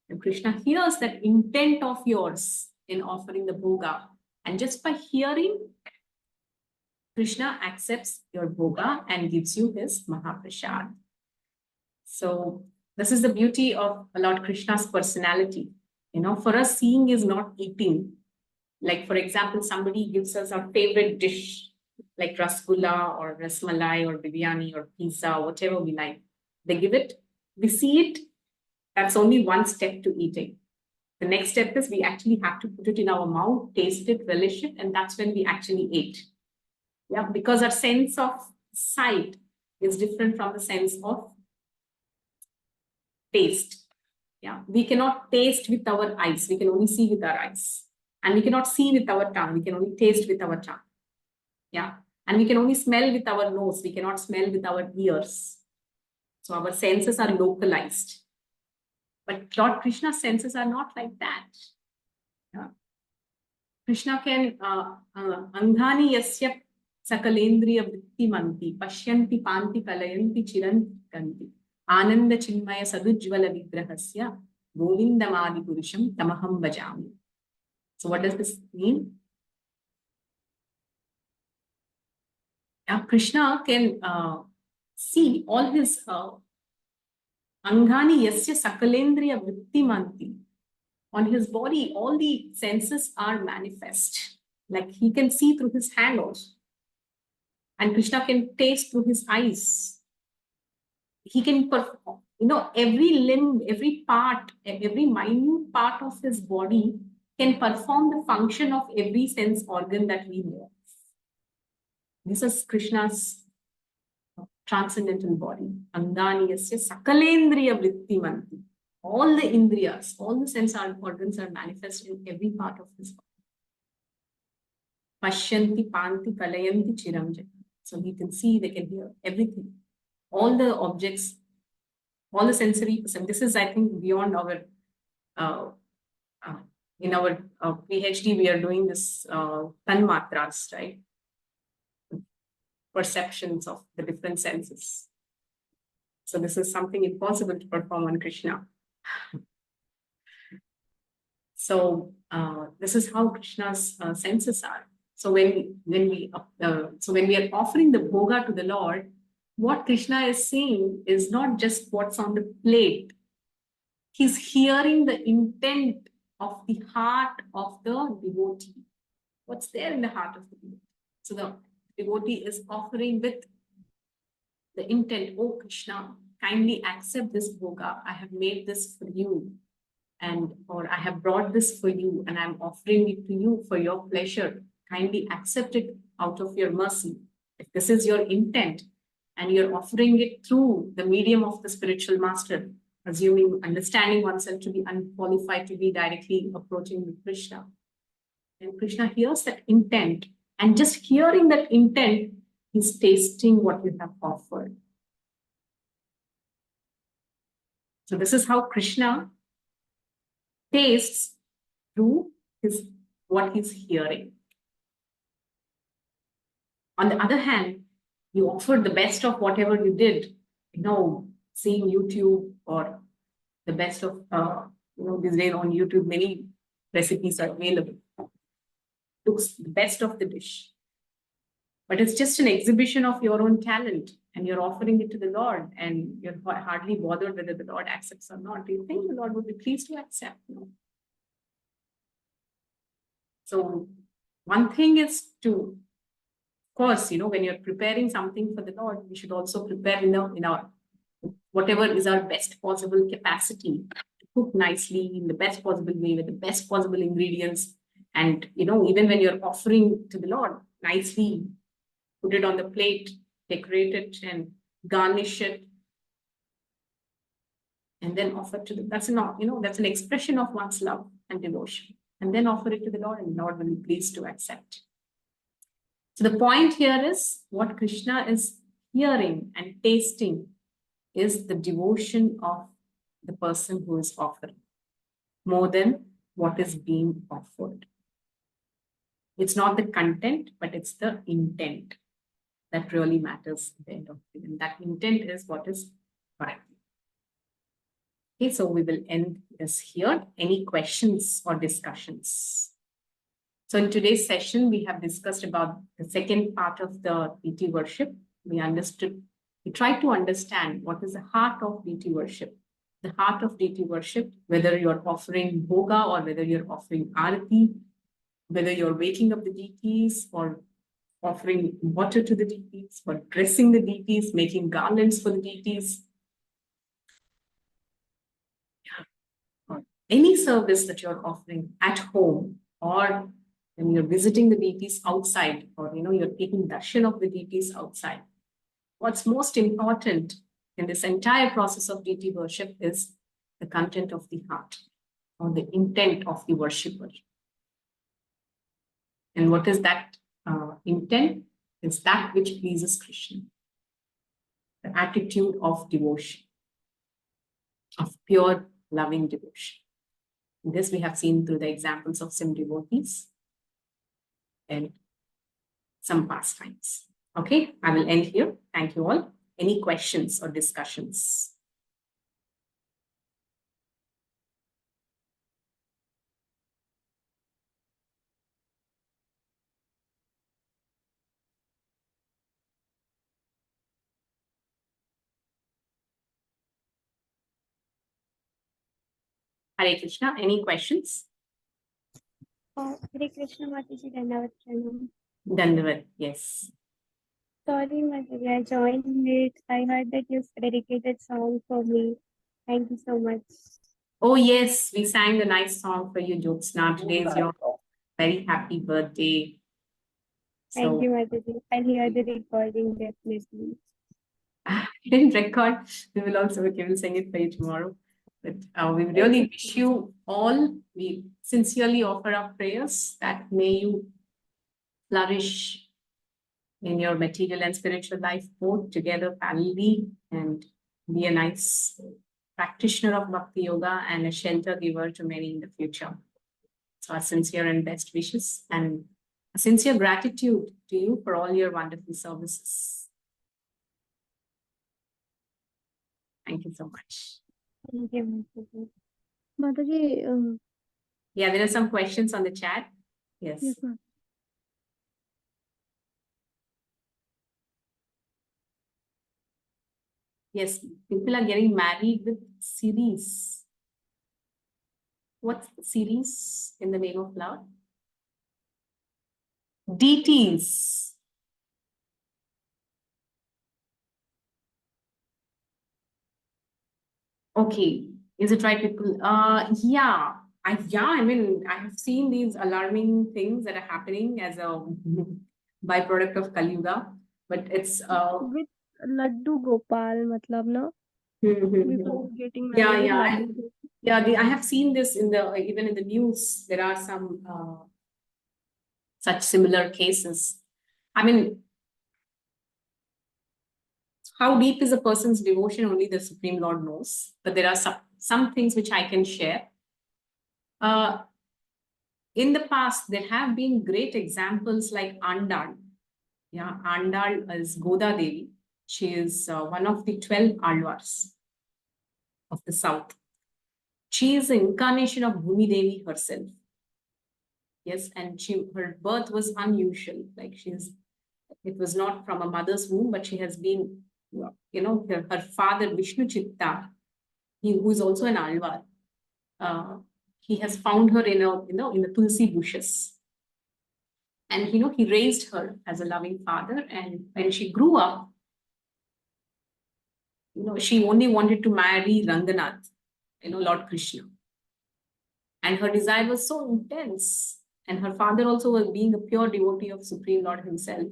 And Krishna hears that intent of yours in offering the bhoga. And just by hearing, Krishna accepts your bhoga and gives you his Mahaprasad. So this is the beauty of Lord Krishna's personality. For us, seeing is not eating. Like, for example, somebody gives us our favorite dish, like rasgulla or rasmalai or biryani or pizza, whatever we like. They give it, we see it, that's only one step to eating. The next step is we actually have to put it in our mouth, taste it, relish it, and that's when we actually ate. Yeah, because our sense of sight is different from the sense of taste. Yeah, we cannot taste with our eyes. We can only see with our eyes. And we cannot see with our tongue. We can only taste with our tongue. Yeah, and we can only smell with our nose. We cannot smell with our ears. So our senses are localized. But Lord Krishna's senses are not like that. Yeah. Krishna can Anghani Yasya Sakalendriya Vritti Pashyanti Panti Kalayanti Chiranti Ananda Chinmaya Sadujjvala Vigrahasya Govindamadi Purusham Tamaham Bhajami. So what does this mean? Krishna can see all his Anghani Yasya Sakalendriya Vritti. On his body, all the senses are manifest. Like he can see through his hand also. And Krishna can taste through his eyes. He can perform, every limb, every part, every minute part of his body can perform the function of every sense organ that we know. This is Krishna's transcendental body. Angani yasya sakalendriya vritti. All the indriyas, all the sense organs are manifest in every part of his body. Pashyanti, panti, kalayanti, chiram. So he can see, they can hear everything. All the objects, all the sensory perception. This is, I think, beyond our, in our PhD, we are doing this tanmatras, right? Perceptions of the different senses. So this is something impossible to perform on Krishna. So this is how Krishna's senses are. So when we are offering the bhoga to the Lord, what Krishna is saying is not just what's on the plate. He's hearing the intent of the heart of the devotee. What's there in the heart of the devotee? So the devotee is offering with the intent, oh Krishna, kindly accept this bhoga. I have made this for you. Or I have brought this for you and I'm offering it to you for your pleasure. Kindly accept it out of your mercy. If this is your intent and you're offering it through the medium of the spiritual master, understanding oneself to be unqualified to be directly approaching with Krishna. And Krishna hears that intent, and just hearing that intent, he's tasting what you have offered. So this is how Krishna tastes through what he's hearing. On the other hand, you offered the best of whatever you did, seeing YouTube or the best of, these days on YouTube, many recipes are available. Looks the best of the dish. But it's just an exhibition of your own talent and you're offering it to the Lord and you're hardly bothered whether the Lord accepts or not. Do you think the Lord would be pleased to accept? No. So one thing is to, of course, when you're preparing something for the Lord, we should also prepare in our whatever is our best possible capacity to cook nicely in the best possible way with the best possible ingredients. And, even when you're offering to the Lord, nicely put it on the plate, decorate it and garnish it. And then offer to the, that's an expression of one's love and devotion. And then offer it to the Lord and the Lord will be pleased to accept. So the point here is what Krishna is hearing and tasting is the devotion of the person who is offering more than what is being offered. It's not the content, but it's the intent that really matters at the end of the day. And that intent is what is correct. Okay, so we will end this here. Any questions or discussions? So in today's session, we have discussed about the second part of the deity worship. We tried to understand what is the heart of deity worship. The heart of deity worship, whether you're offering bhoga or whether you're offering arati, whether you're waking up the deities or offering water to the deities, or dressing the deities, making garlands for the deities, or any service that you're offering at home, or when you're visiting the deities outside, or you're taking darshan of the deities outside, what's most important in this entire process of deity worship is the content of the heart, or the intent of the worshipper. And what is that intent? It's that which pleases Krishna. The attitude of devotion, of pure loving devotion. This we have seen through the examples of some devotees and some pastimes. Okay, I will end here. Thank you all. Any questions or discussions? Hare Krishna, any questions? Hare Krishna Mataji, Dandavat Pranam. Dandavat, yes. Sorry, Mataji, I joined late. I heard that you dedicated song for me. Thank you so much. Oh yes, we sang a nice song for you, Jyotsna. Today is your very happy birthday. Thank you, Mataji. I'll hear the recording definitely. I didn't record. We will sing it for you tomorrow. But we really wish you all, we sincerely offer our prayers that may you flourish in your material and spiritual life, both together parallelly, and be a nice practitioner of Bhakti Yoga and a shelter giver to many in the future. So our sincere and best wishes, and a sincere gratitude to you for all your wonderful services. Thank you so much. Thank you, Mataji. Mataji, Yeah, there are some questions on the chat. Yes. yes, ma'am. Yes, people are getting married with series. What's the series in the name of love? Deities. Okay, is it right, people? Yeah, I mean, I have seen these alarming things that are happening as a byproduct of Kali Yuga, but it's With Laddu Gopal, matlab na? People getting yeah, married with yeah, Laddu Gopal. yeah. I have seen this in the even in the news. There are some such similar cases. I mean, how deep is a person's devotion? Only the Supreme Lord knows. But there are some things which I can share. In the past, there have been great examples like Andal. Yeah, Andal is Goda Devi. She is one of the 12 Alvars of the south. She is the incarnation of Bhumi Devi herself. Yes, and her birth was unusual. Like it was not from a mother's womb, but she has been, her father Vishnu Chitta, who is also an Alvar. He has found her in the Tulsi bushes. And he raised her as a loving father. And when she grew up, she only wanted to marry Ranganath, Lord Krishna. And her desire was so intense. And her father also was being a pure devotee of Supreme Lord himself.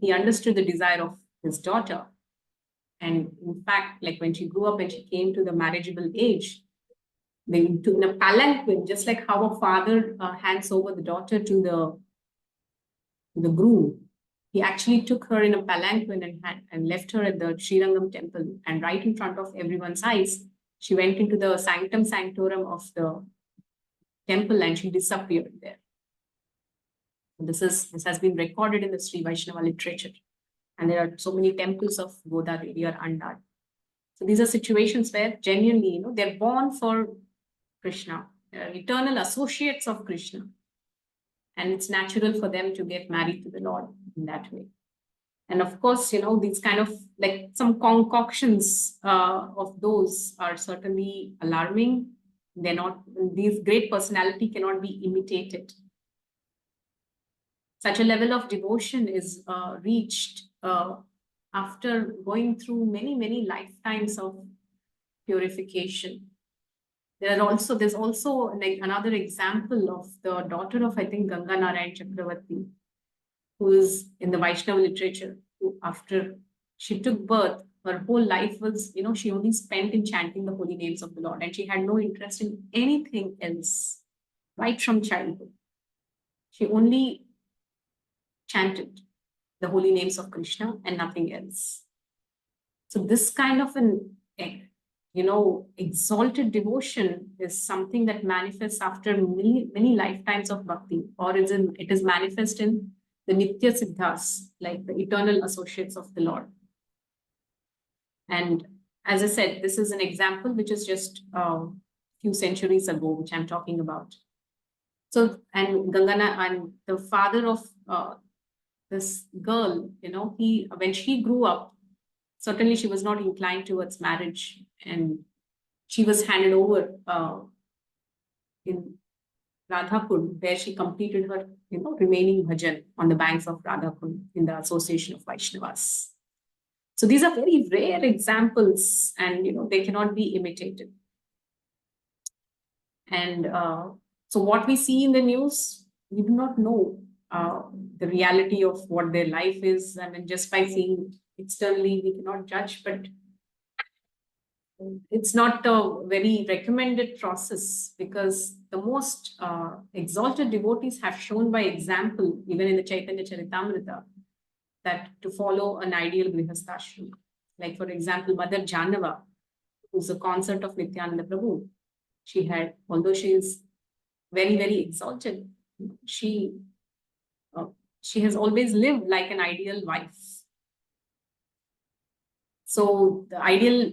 He understood the desire of his daughter. And in fact, like when she grew up and she came to the marriageable age, in a palanquin, just like how a father hands over the daughter to the groom, he actually took her in a palanquin and left her at the Srirangam temple. And right in front of everyone's eyes, she went into the sanctum sanctorum of the temple and she disappeared there. This has been recorded in the Sri Vaishnava literature. And there are so many temples of Goda Devi or Andal. So these are situations where genuinely, they're born for Krishna, eternal associates of Krishna. And it's natural for them to get married to the Lord in that way. And of course, these kind of like some concoctions of those are certainly alarming. These great personality cannot be imitated. Such a level of devotion is reached after going through many, many lifetimes of purification. There's also like another example of the daughter of, I think, Ganga Narayan Chakravarti, who is in the Vaishnava literature, who after she took birth, her whole life was, she only spent in chanting the holy names of the Lord, and she had no interest in anything else right from childhood. She only chanted the holy names of Krishna and nothing else. So this kind of an exalted devotion is something that manifests after many, many lifetimes of bhakti, or it is manifest in the Nitya Siddhas, like the eternal associates of the Lord. And as I said, this is an example which is just a few centuries ago, which I'm talking about. So, and Gangana and the father of this girl, when she grew up, certainly she was not inclined towards marriage, and she was handed over in Radhakund, where she completed her remaining bhajan on the banks of Radhakund in the association of Vaishnavas. So these are very rare examples, and they cannot be imitated. And so what we see in the news, we do not know the reality of what their life is. I mean, just by seeing externally, we cannot judge, but it's not a very recommended process, because the most exalted devotees have shown by example, even in the Chaitanya Charitamrita, that to follow an ideal grihasthashram. Like, for example, Mother Janava, who's a consort of Nityananda Prabhu, although she is very, very exalted, she has always lived like an ideal wife. So the ideal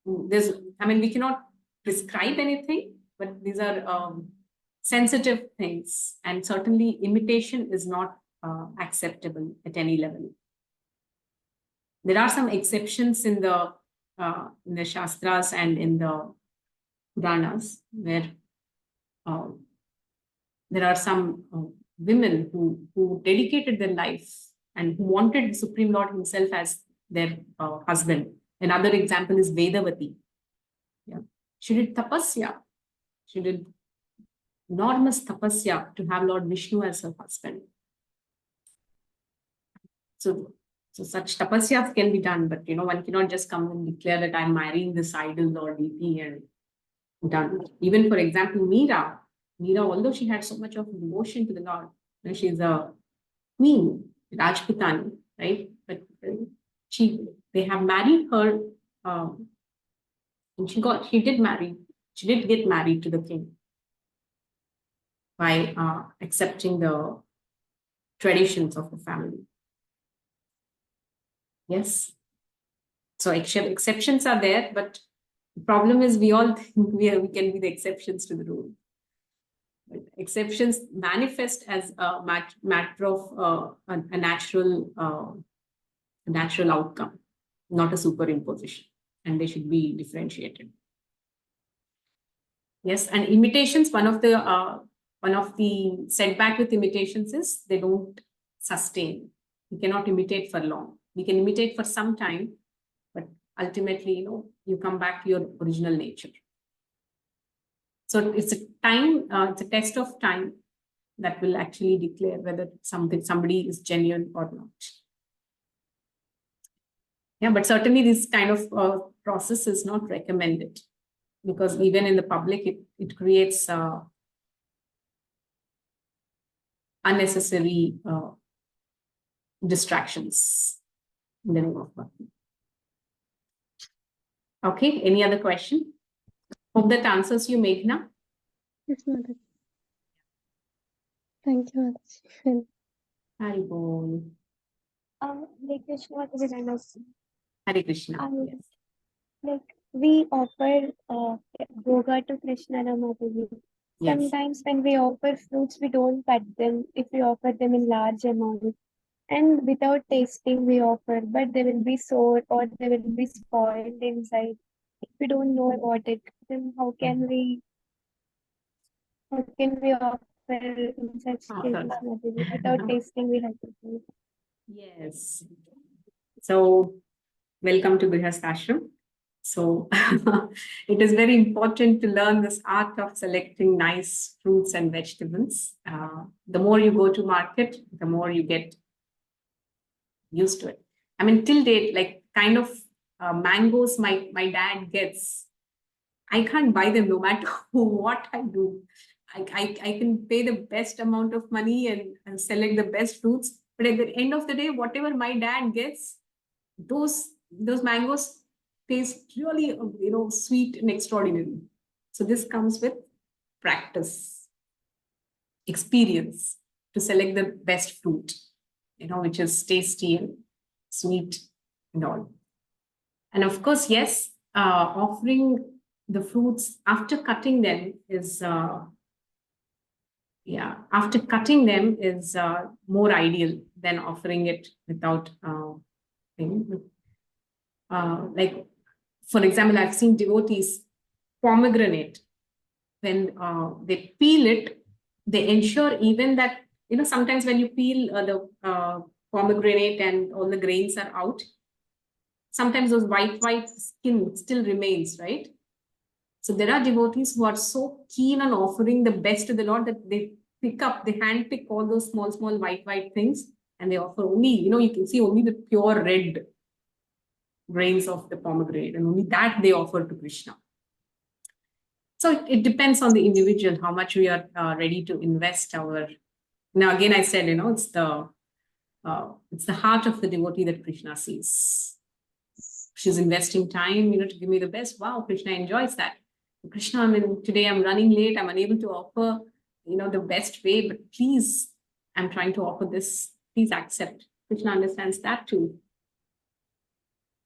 we cannot prescribe anything, but these are sensitive things, and certainly imitation is not acceptable at any level. There are some exceptions in the Shastras and in the Puranas, where there are some women who dedicated their life and who wanted the Supreme Lord himself as their husband. Another example is Vedavati. Yeah. She did tapasya. She did enormous tapasya to have Lord Vishnu as her husband. So such tapasyas can be done, but one cannot just come and declare that I'm marrying this idol or deity and done. Even, for example, Meera, although she had so much of devotion to the Lord, she's a queen, Rajputani, right? But they have married her, and she did get married to the king by accepting the traditions of the family. Yes. So exceptions are there, but the problem is we all think we can be the exceptions to the rule. But exceptions manifest as a matter of a natural outcome, not a superimposition, and they should be differentiated. Yes, and imitations, one of the setback with imitations is they don't sustain. We cannot imitate for long. We can imitate for some time, but ultimately, you come back to your original nature. So it's a test of time that will actually declare whether somebody is genuine or not. Yeah, but certainly this kind of process is not recommended, because even in the public, it creates unnecessary distractions in the name of bhakti. Okay, any other question? Hope that answers you, Meghna. Yes, Mother. Thank you, Mother. Hari Bol. Hare Krishna, what is it? Hare Krishna. Yes. Like, we offer bhoga to Krishna Ramadevi. Yes. Sometimes when we offer fruits, we don't cut them if we offer them in large amounts. And without tasting, we offer, but they will be sour or they will be spoiled inside. If we don't know about it, then how can we offer in such cases, Mataji? Without tasting, we have to do. Yes. So, welcome to Grihasthashram. So it is very important to learn this art of selecting nice fruits and vegetables. The more you go to market, the more you get used to it. I mean, till date, like kind of mangoes my dad gets, I can't buy them no matter what I do. I can pay the best amount of money and select the best fruits. But at the end of the day, whatever my dad gets, those mangoes taste really, sweet and extraordinary. So this comes with practice, experience to select the best fruit, which is tasty and sweet and all. And of course, yes, offering the fruits after cutting them is after cutting them is more ideal than offering it without thing. Like, for example, I've seen devotees pomegranate, when they peel it, they ensure even that, sometimes when you peel the pomegranate and all the grains are out, sometimes those white skin still remains, right? So there are devotees who are so keen on offering the best to the Lord that they hand pick all those small white things, and they offer only, you can see only the pure red grains of the pomegranate, and only that they offer to Krishna. So it depends on the individual how much we are ready to invest our. Now again, I said, it's the heart of the devotee that Krishna sees. She's investing time, to give me the best. Wow, Krishna enjoys that. Krishna, today I'm running late. I'm unable to offer, the best way, but please, I'm trying to offer this. Please accept. Krishna understands that too.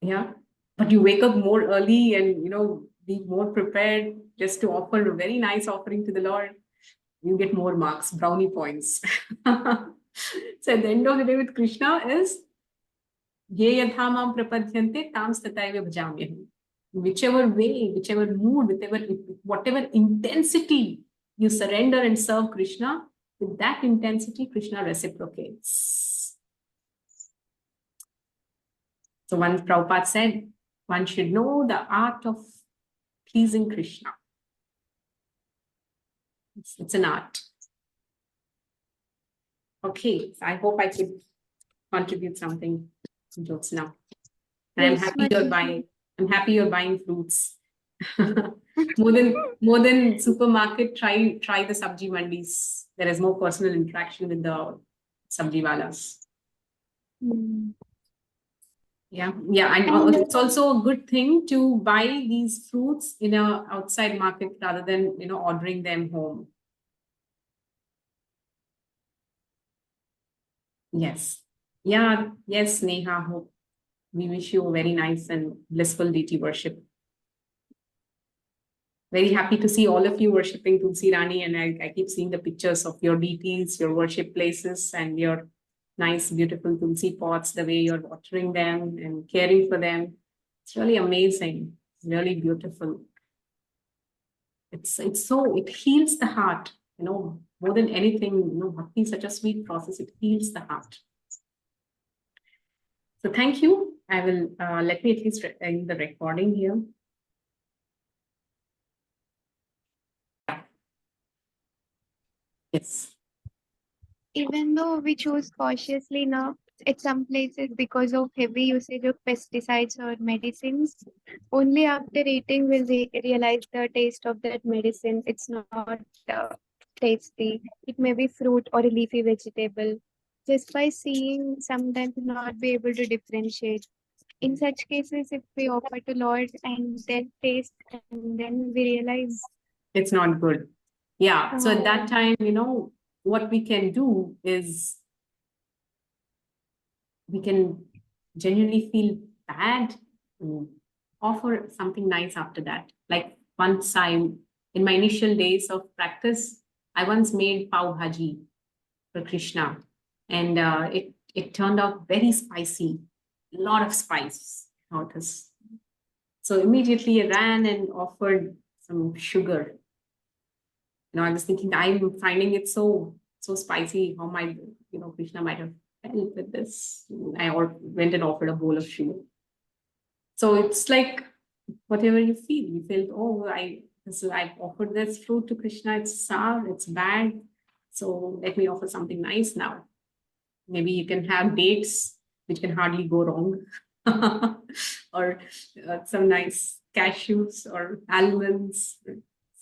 Yeah. But you wake up more early and, be more prepared just to offer a very nice offering to the Lord. You get more marks, brownie points. So at the end of the day with Krishna is, Ye yatha mam prapadyante tam stataiva bhajamyaham. Whichever way, whichever mood, whatever intensity you surrender and serve Krishna, with that intensity, Krishna reciprocates. So once Prabhupada said, one should know the art of pleasing Krishna. It's an art. Okay, so I hope I could contribute something to jokes now. And Yes, I'm happy you're buying fruits. more than supermarket, try the sabji mandis. There is more personal interaction with the sabji walas. Yeah. And it's also a good thing to buy these fruits in a outside market rather than, ordering them home. Yes. Yeah. Yes, Neha. Hope we wish you a very nice and blissful deity worship. Very happy to see all of you worshipping Tulsi Rani, and I keep seeing the pictures of your deities, your worship places, and your nice, beautiful Tulsi pots, the way you're watering them and caring for them. It's really amazing. It's really beautiful. It heals the heart, more than anything, Bhakti is such a sweet process. It heals the heart. So thank you. I will, let me at least end the recording here. Yes. Even though we choose cautiously now, at some places because of heavy usage of pesticides or medicines, only after eating will we realize the taste of that medicine. It's not tasty. It may be fruit or a leafy vegetable. Just by seeing, sometimes not be able to differentiate. In such cases, if we offer to Lord and then taste and then we realize it's not good. Yeah. So at that time, what we can do is we can genuinely feel bad and offer something nice after that. Like once in my initial days of practice, I once made pav bhaji for Krishna, and it turned out very spicy, a lot of spice. So immediately I ran and offered some sugar. I was thinking, I'm finding it so spicy. How might, Krishna might have felt with this. I went and offered a bowl of sugar. So it's like whatever you feel. You feel, oh, I've offered this fruit to Krishna, it's sour, it's bad. So let me offer something nice now. Maybe you can have dates, which can hardly go wrong, or some nice cashews or almonds,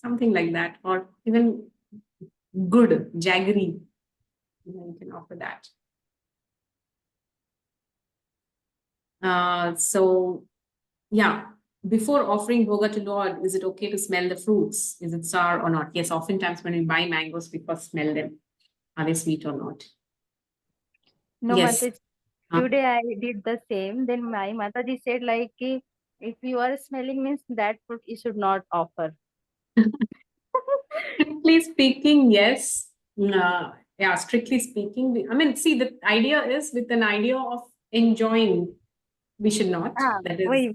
something like that, or even good jaggery. You can offer that. So, yeah, before offering bhoga to Lord, is it okay to smell the fruits? Is it sour or not? Yes, oftentimes when we buy mangoes, we first smell them. Are they sweet or not? No, Yes. Mataji, today I did the same. Then my Mataji said like, if you are smelling means that fruit you should not offer. Strictly speaking, yes. Yeah, strictly speaking, I mean, see, the idea is with an idea of enjoying, we should not. That is, Wait,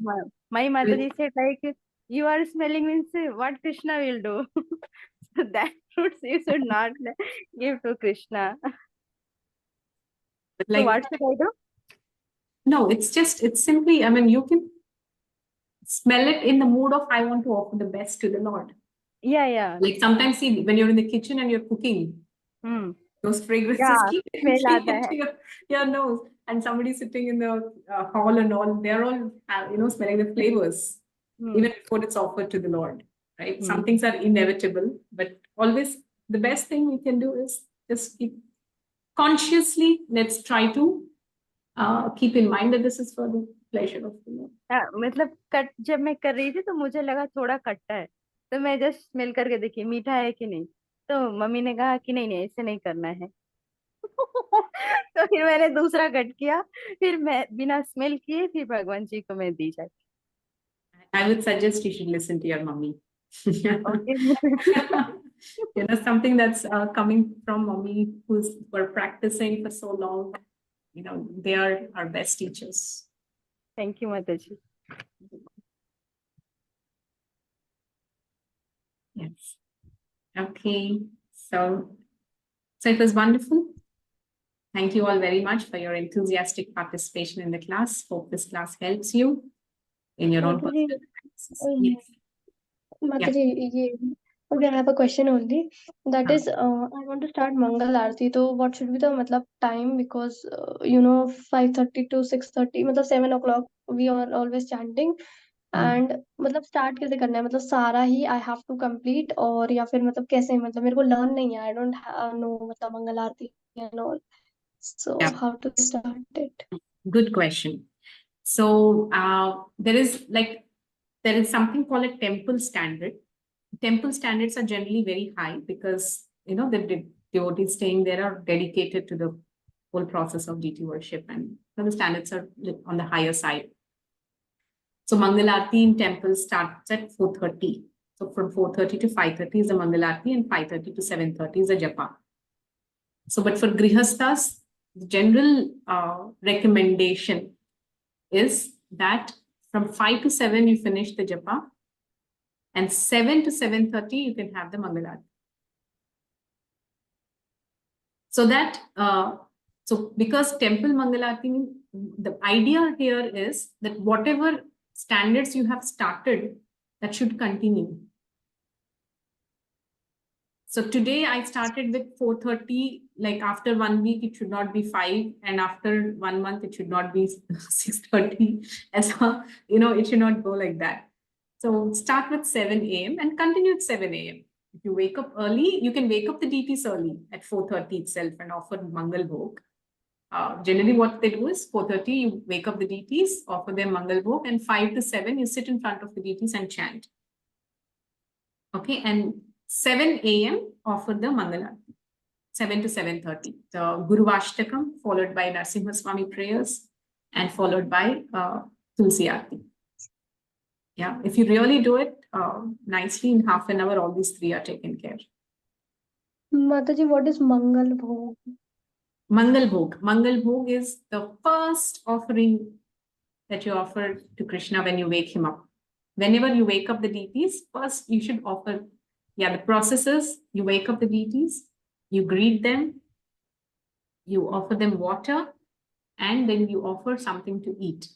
my Mataji said like, you are smelling means what Krishna will do. So that fruits you should not give to Krishna. So like, what should I do? no, it's simply, I mean, you can smell it in the mood of, I want to offer the best to the Lord. Yeah. Like sometimes, see, when you're in the kitchen and you're cooking, Hmm. those fragrances Yeah, keep smell entering aata hai. into your nose, and somebody sitting in the hall and all, they're all, smelling the flavors, even before it's offered to the Lord, right? Some things are inevitable, but always the best thing we can do is just keep consciously, let's try to keep in mind that this is for the pleasure of the Lord. मतलब cut जब मैं कर रही थी तो मुझे लगा थोड़ा खट्टा है, तो मैं जस्ट स्मेल करके देखी मीठा है कि नहीं, तो मम्मी ने कहा कि नहीं नहीं ऐसे नहीं करना है। तो फिर मैंने दूसरा कट किया, फिर मैं बिना स्मेल किए फिर भगवान जी को मैं दी जाती। I would suggest you should listen to your mummy. Okay. Something that's coming from mommy who's were practicing for so long. They are our best teachers. Thank you, Mataji. Yes. Okay. So it was wonderful. Thank you all very much for your enthusiastic participation in the class. Hope this class helps you in your own Mataji, personal practices. Yes. Mataji, okay, I have a question only. That is, I want to start Mangal Aarti. So what should be the time? Because 5:30 to 6:30, 7 o'clock we are always chanting. And start कैसे करना है? सारा ही I have to complete, और या फिर कैसे? मेरे को learn नहीं है. I don't know Mangal Aarti and all. So Yeah. how to start it? Good question. So there is something called a temple standard. Temple standards are generally very high because the devotees staying there are dedicated to the whole process of deity worship, and the standards are on the higher side. So Mangalarti in temple starts at 4:30. So from 4:30 to 5:30 is the Mangalarti, and 5:30 to 7:30 is the japa. So, but for grihasthas, the general recommendation is that from 5 to 7 you finish the japa, and 7 to 7:30 you can have the Mangalarti. So that because temple Mangalarti, the idea here is that whatever standards you have started, that should continue. So today I started with 4:30, like after 1 week, it should not be 5. And after 1 month, it should not be 6:30. It should not go like that. So start with 7 a.m. and continue at 7 a.m. If you wake up early, you can wake up the deities early at 4:30 itself and offer Mangal Bhog. Generally what they do is 4:30, you wake up the deities, offer them Mangal Bhog, and 5 to 7, you sit in front of the deities and chant. Okay, and 7 a.m. offer the Mangalarti, 7 to 7:30. The Guru Ashtakam, followed by Narasimha Swami prayers, and followed by Tulsi Aarti. Yeah, if you really do it nicely in half an hour, all these three are taken care. Mataji, what is Mangal Bhog? Mangal Bhog. Mangal Bhog is the first offering that you offer to Krishna when you wake him up. Whenever you wake up the deities, first you should offer. Yeah, the process is you wake up the deities, you greet them, you offer them water, and then you offer something to eat.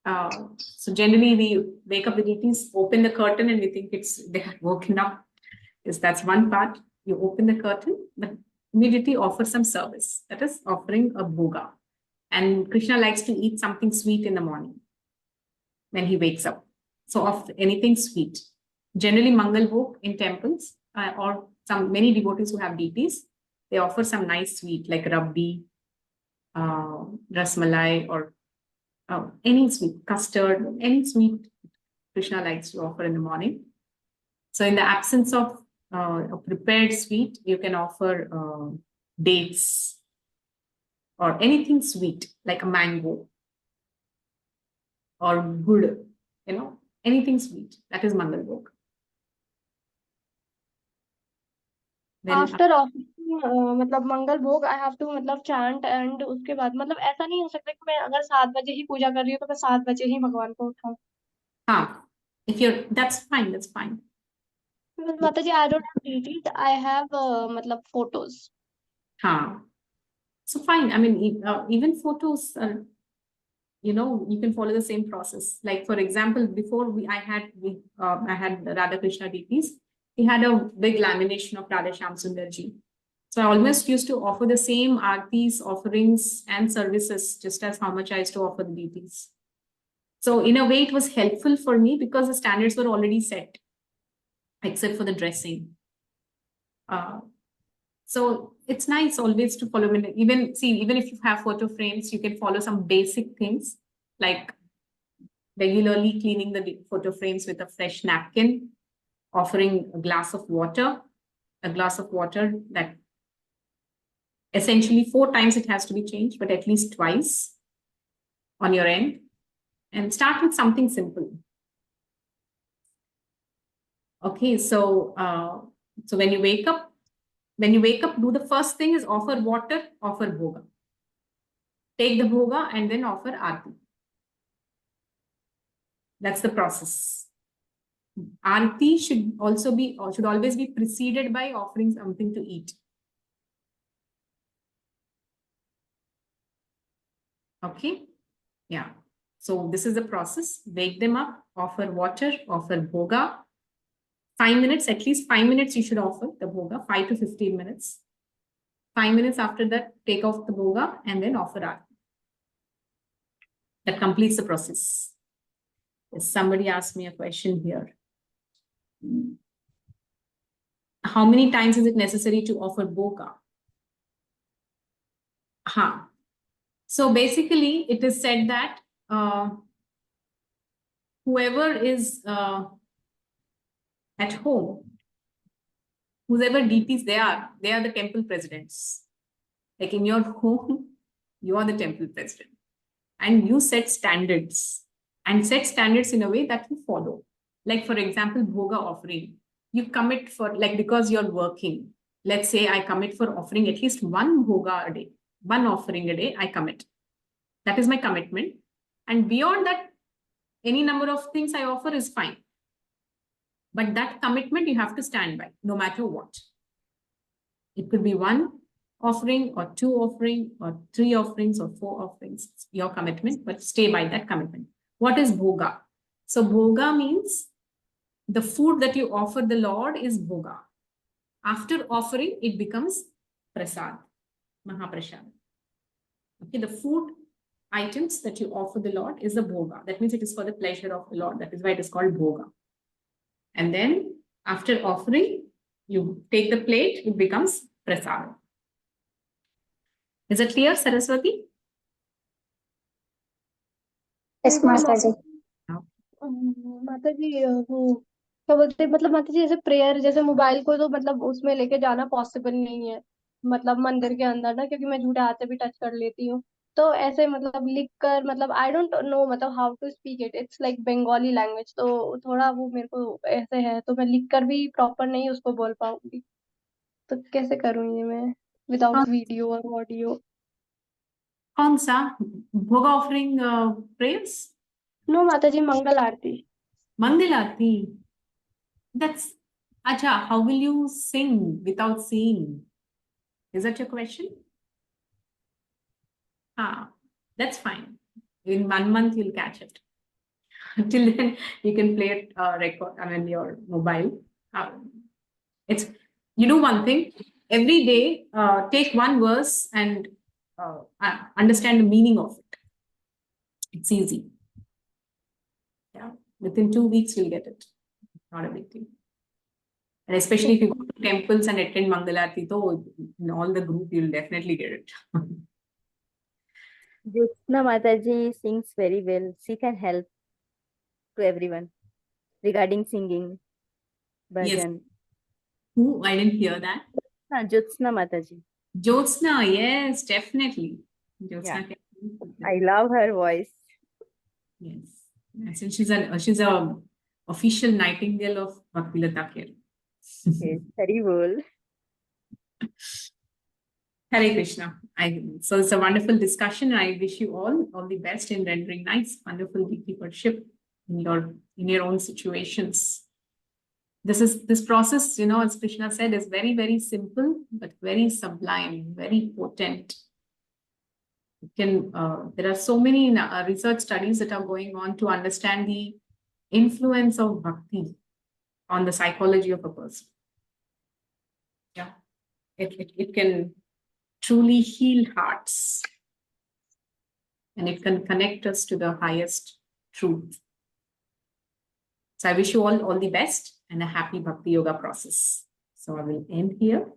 So generally we wake up the deities, open the curtain, and we think they have woken up. Yes, that's one part. You open the curtain, but immediately offer some service. That is offering a bhoga. And Krishna likes to eat something sweet in the morning when he wakes up. So of anything sweet. Generally Mangal Bhog in temples or many devotees who have deities, they offer some nice sweet like rabdi, rasmalai, or any sweet, custard, any sweet Krishna likes to offer in the morning. So in the absence of a prepared sweet, you can offer dates or anything sweet like a mango or good, anything sweet. That is Mangal Bhog. After offering मतलब Mangal Bhog I have to मतलब chant and उसके बाद मतलब ऐसा नहीं हो सकता कि मैं अगर 7 बजे ही पूजा कर रही हूँ तो मैं 7 बजे ही भगवान को उठाऊं. हाँ, if you're that's fine. Mata ji I don't have deities, I have मतलब photos. हाँ, so fine. I mean, even photos, you can follow the same process. Like for example, before I had Radha Krishna deities. He had a big lamination of Radha Shyam Sundarji. So I almost used to offer the same aartis, offerings, and services just as how much I used to offer the deities. So in a way, it was helpful for me because the standards were already set, except for the dressing. So it's nice always to follow. Even if you have photo frames, you can follow some basic things like regularly cleaning the photo frames with a fresh napkin, offering a glass of water that essentially 4 times it has to be changed, but at least twice on your end. And start with something simple. Okay, so when you wake up, do the first thing is offer water, offer bhoga. Take the bhoga and then offer aarti. That's the process. Aarti should always be preceded by offering something to eat. Okay, yeah. So this is the process. Wake them up, offer water, offer bhoga. 5 minutes, at least 5 minutes you should offer the bhoga, 5 to 15 minutes. 5 minutes after that, take off the bhoga and then offer aarti. That completes the process. Somebody asked me a question here. How many times is it necessary to offer bhoga? So basically, it is said that whoever is at home, whoever deities they are the temple presidents. Like in your home, you are the temple president. And you set standards. And set standards in a way that you follow. Like for example, bhoga offering. You commit for, because you're working. Let's say I commit for offering at least 1 bhoga a day. 1 offering a day, I commit. That is my commitment. And beyond that, any number of things I offer is fine. But that commitment you have to stand by, no matter what. It could be 1 offering or 2 offering or 3 offerings or 4 offerings. It's your commitment, but stay by that commitment. What is bhoga? So bhoga means the food that you offer the Lord is bhoga. After offering, it becomes prasad, mahaprasad. Okay, the food items that you offer the Lord is the bhoga. That means it is for the pleasure of the Lord. That is why it is called bhoga. And then after offering, you take the plate, it becomes prasad. Is it clear, Saraswati? Yes, Mataji. माता जी वो क्या बोलते हैं मतलब माता जी जैसे prayer जैसे mobile को तो मतलब उसमें लेके जाना पॉसिबल नहीं है मतलब मंदिर के अंदर ना क्योंकि मैं झूठे हाथ से भी टच कर लेती हूँ तो ऐसे मतलब लिख कर मतलब आई डोंट नो मतलब how to speak it's like Bengali language तो थोड़ा वो मेरे को ऐसे है तो मैं लिख कर भी प्रॉपर नहीं उसको बोल पाऊंगी तो कैसे करूँ ये मैं विदाउट वीडियो और ऑडियो कौन सा भोगा ऑफरिंग प्रेयर्स नो माता जी मंगल आरती मंगल आरती that's acha how will you sing without seeing is that your question that's fine in 1 month you'll catch it Till then, you can play it record. I mean, your mobile. It's you do one thing every day. Take one verse and understand the meaning of it. It's easy. Yeah, within 2 weeks you'll get it. Not a big deal. And especially if you go to temples and attend Mangalarti, so in all the group you'll definitely get it. Jyotsna Mataji sings very well. She can help to everyone regarding singing, Yes. bhajan. Who? I didn't hear that. Jyotsna Mataji. Jyotsna, yes, definitely. Jyotsna Yeah. can. I love her voice. Yes. Yes, and she's a official nightingale of Bhakti Lata Care. Yes, very well. Hare Krishna. So it's a wonderful discussion. I wish you all the best in rendering nice, wonderful gatekeepership in your own situations. This process, as Krishna said, is very, very simple, but very sublime, very potent. There are so many research studies that are going on to understand the influence of bhakti on the psychology of a person. Yeah, it can truly heal hearts, and it can connect us to the highest truth. So I wish you all the best and a happy bhakti yoga process. So I will end here.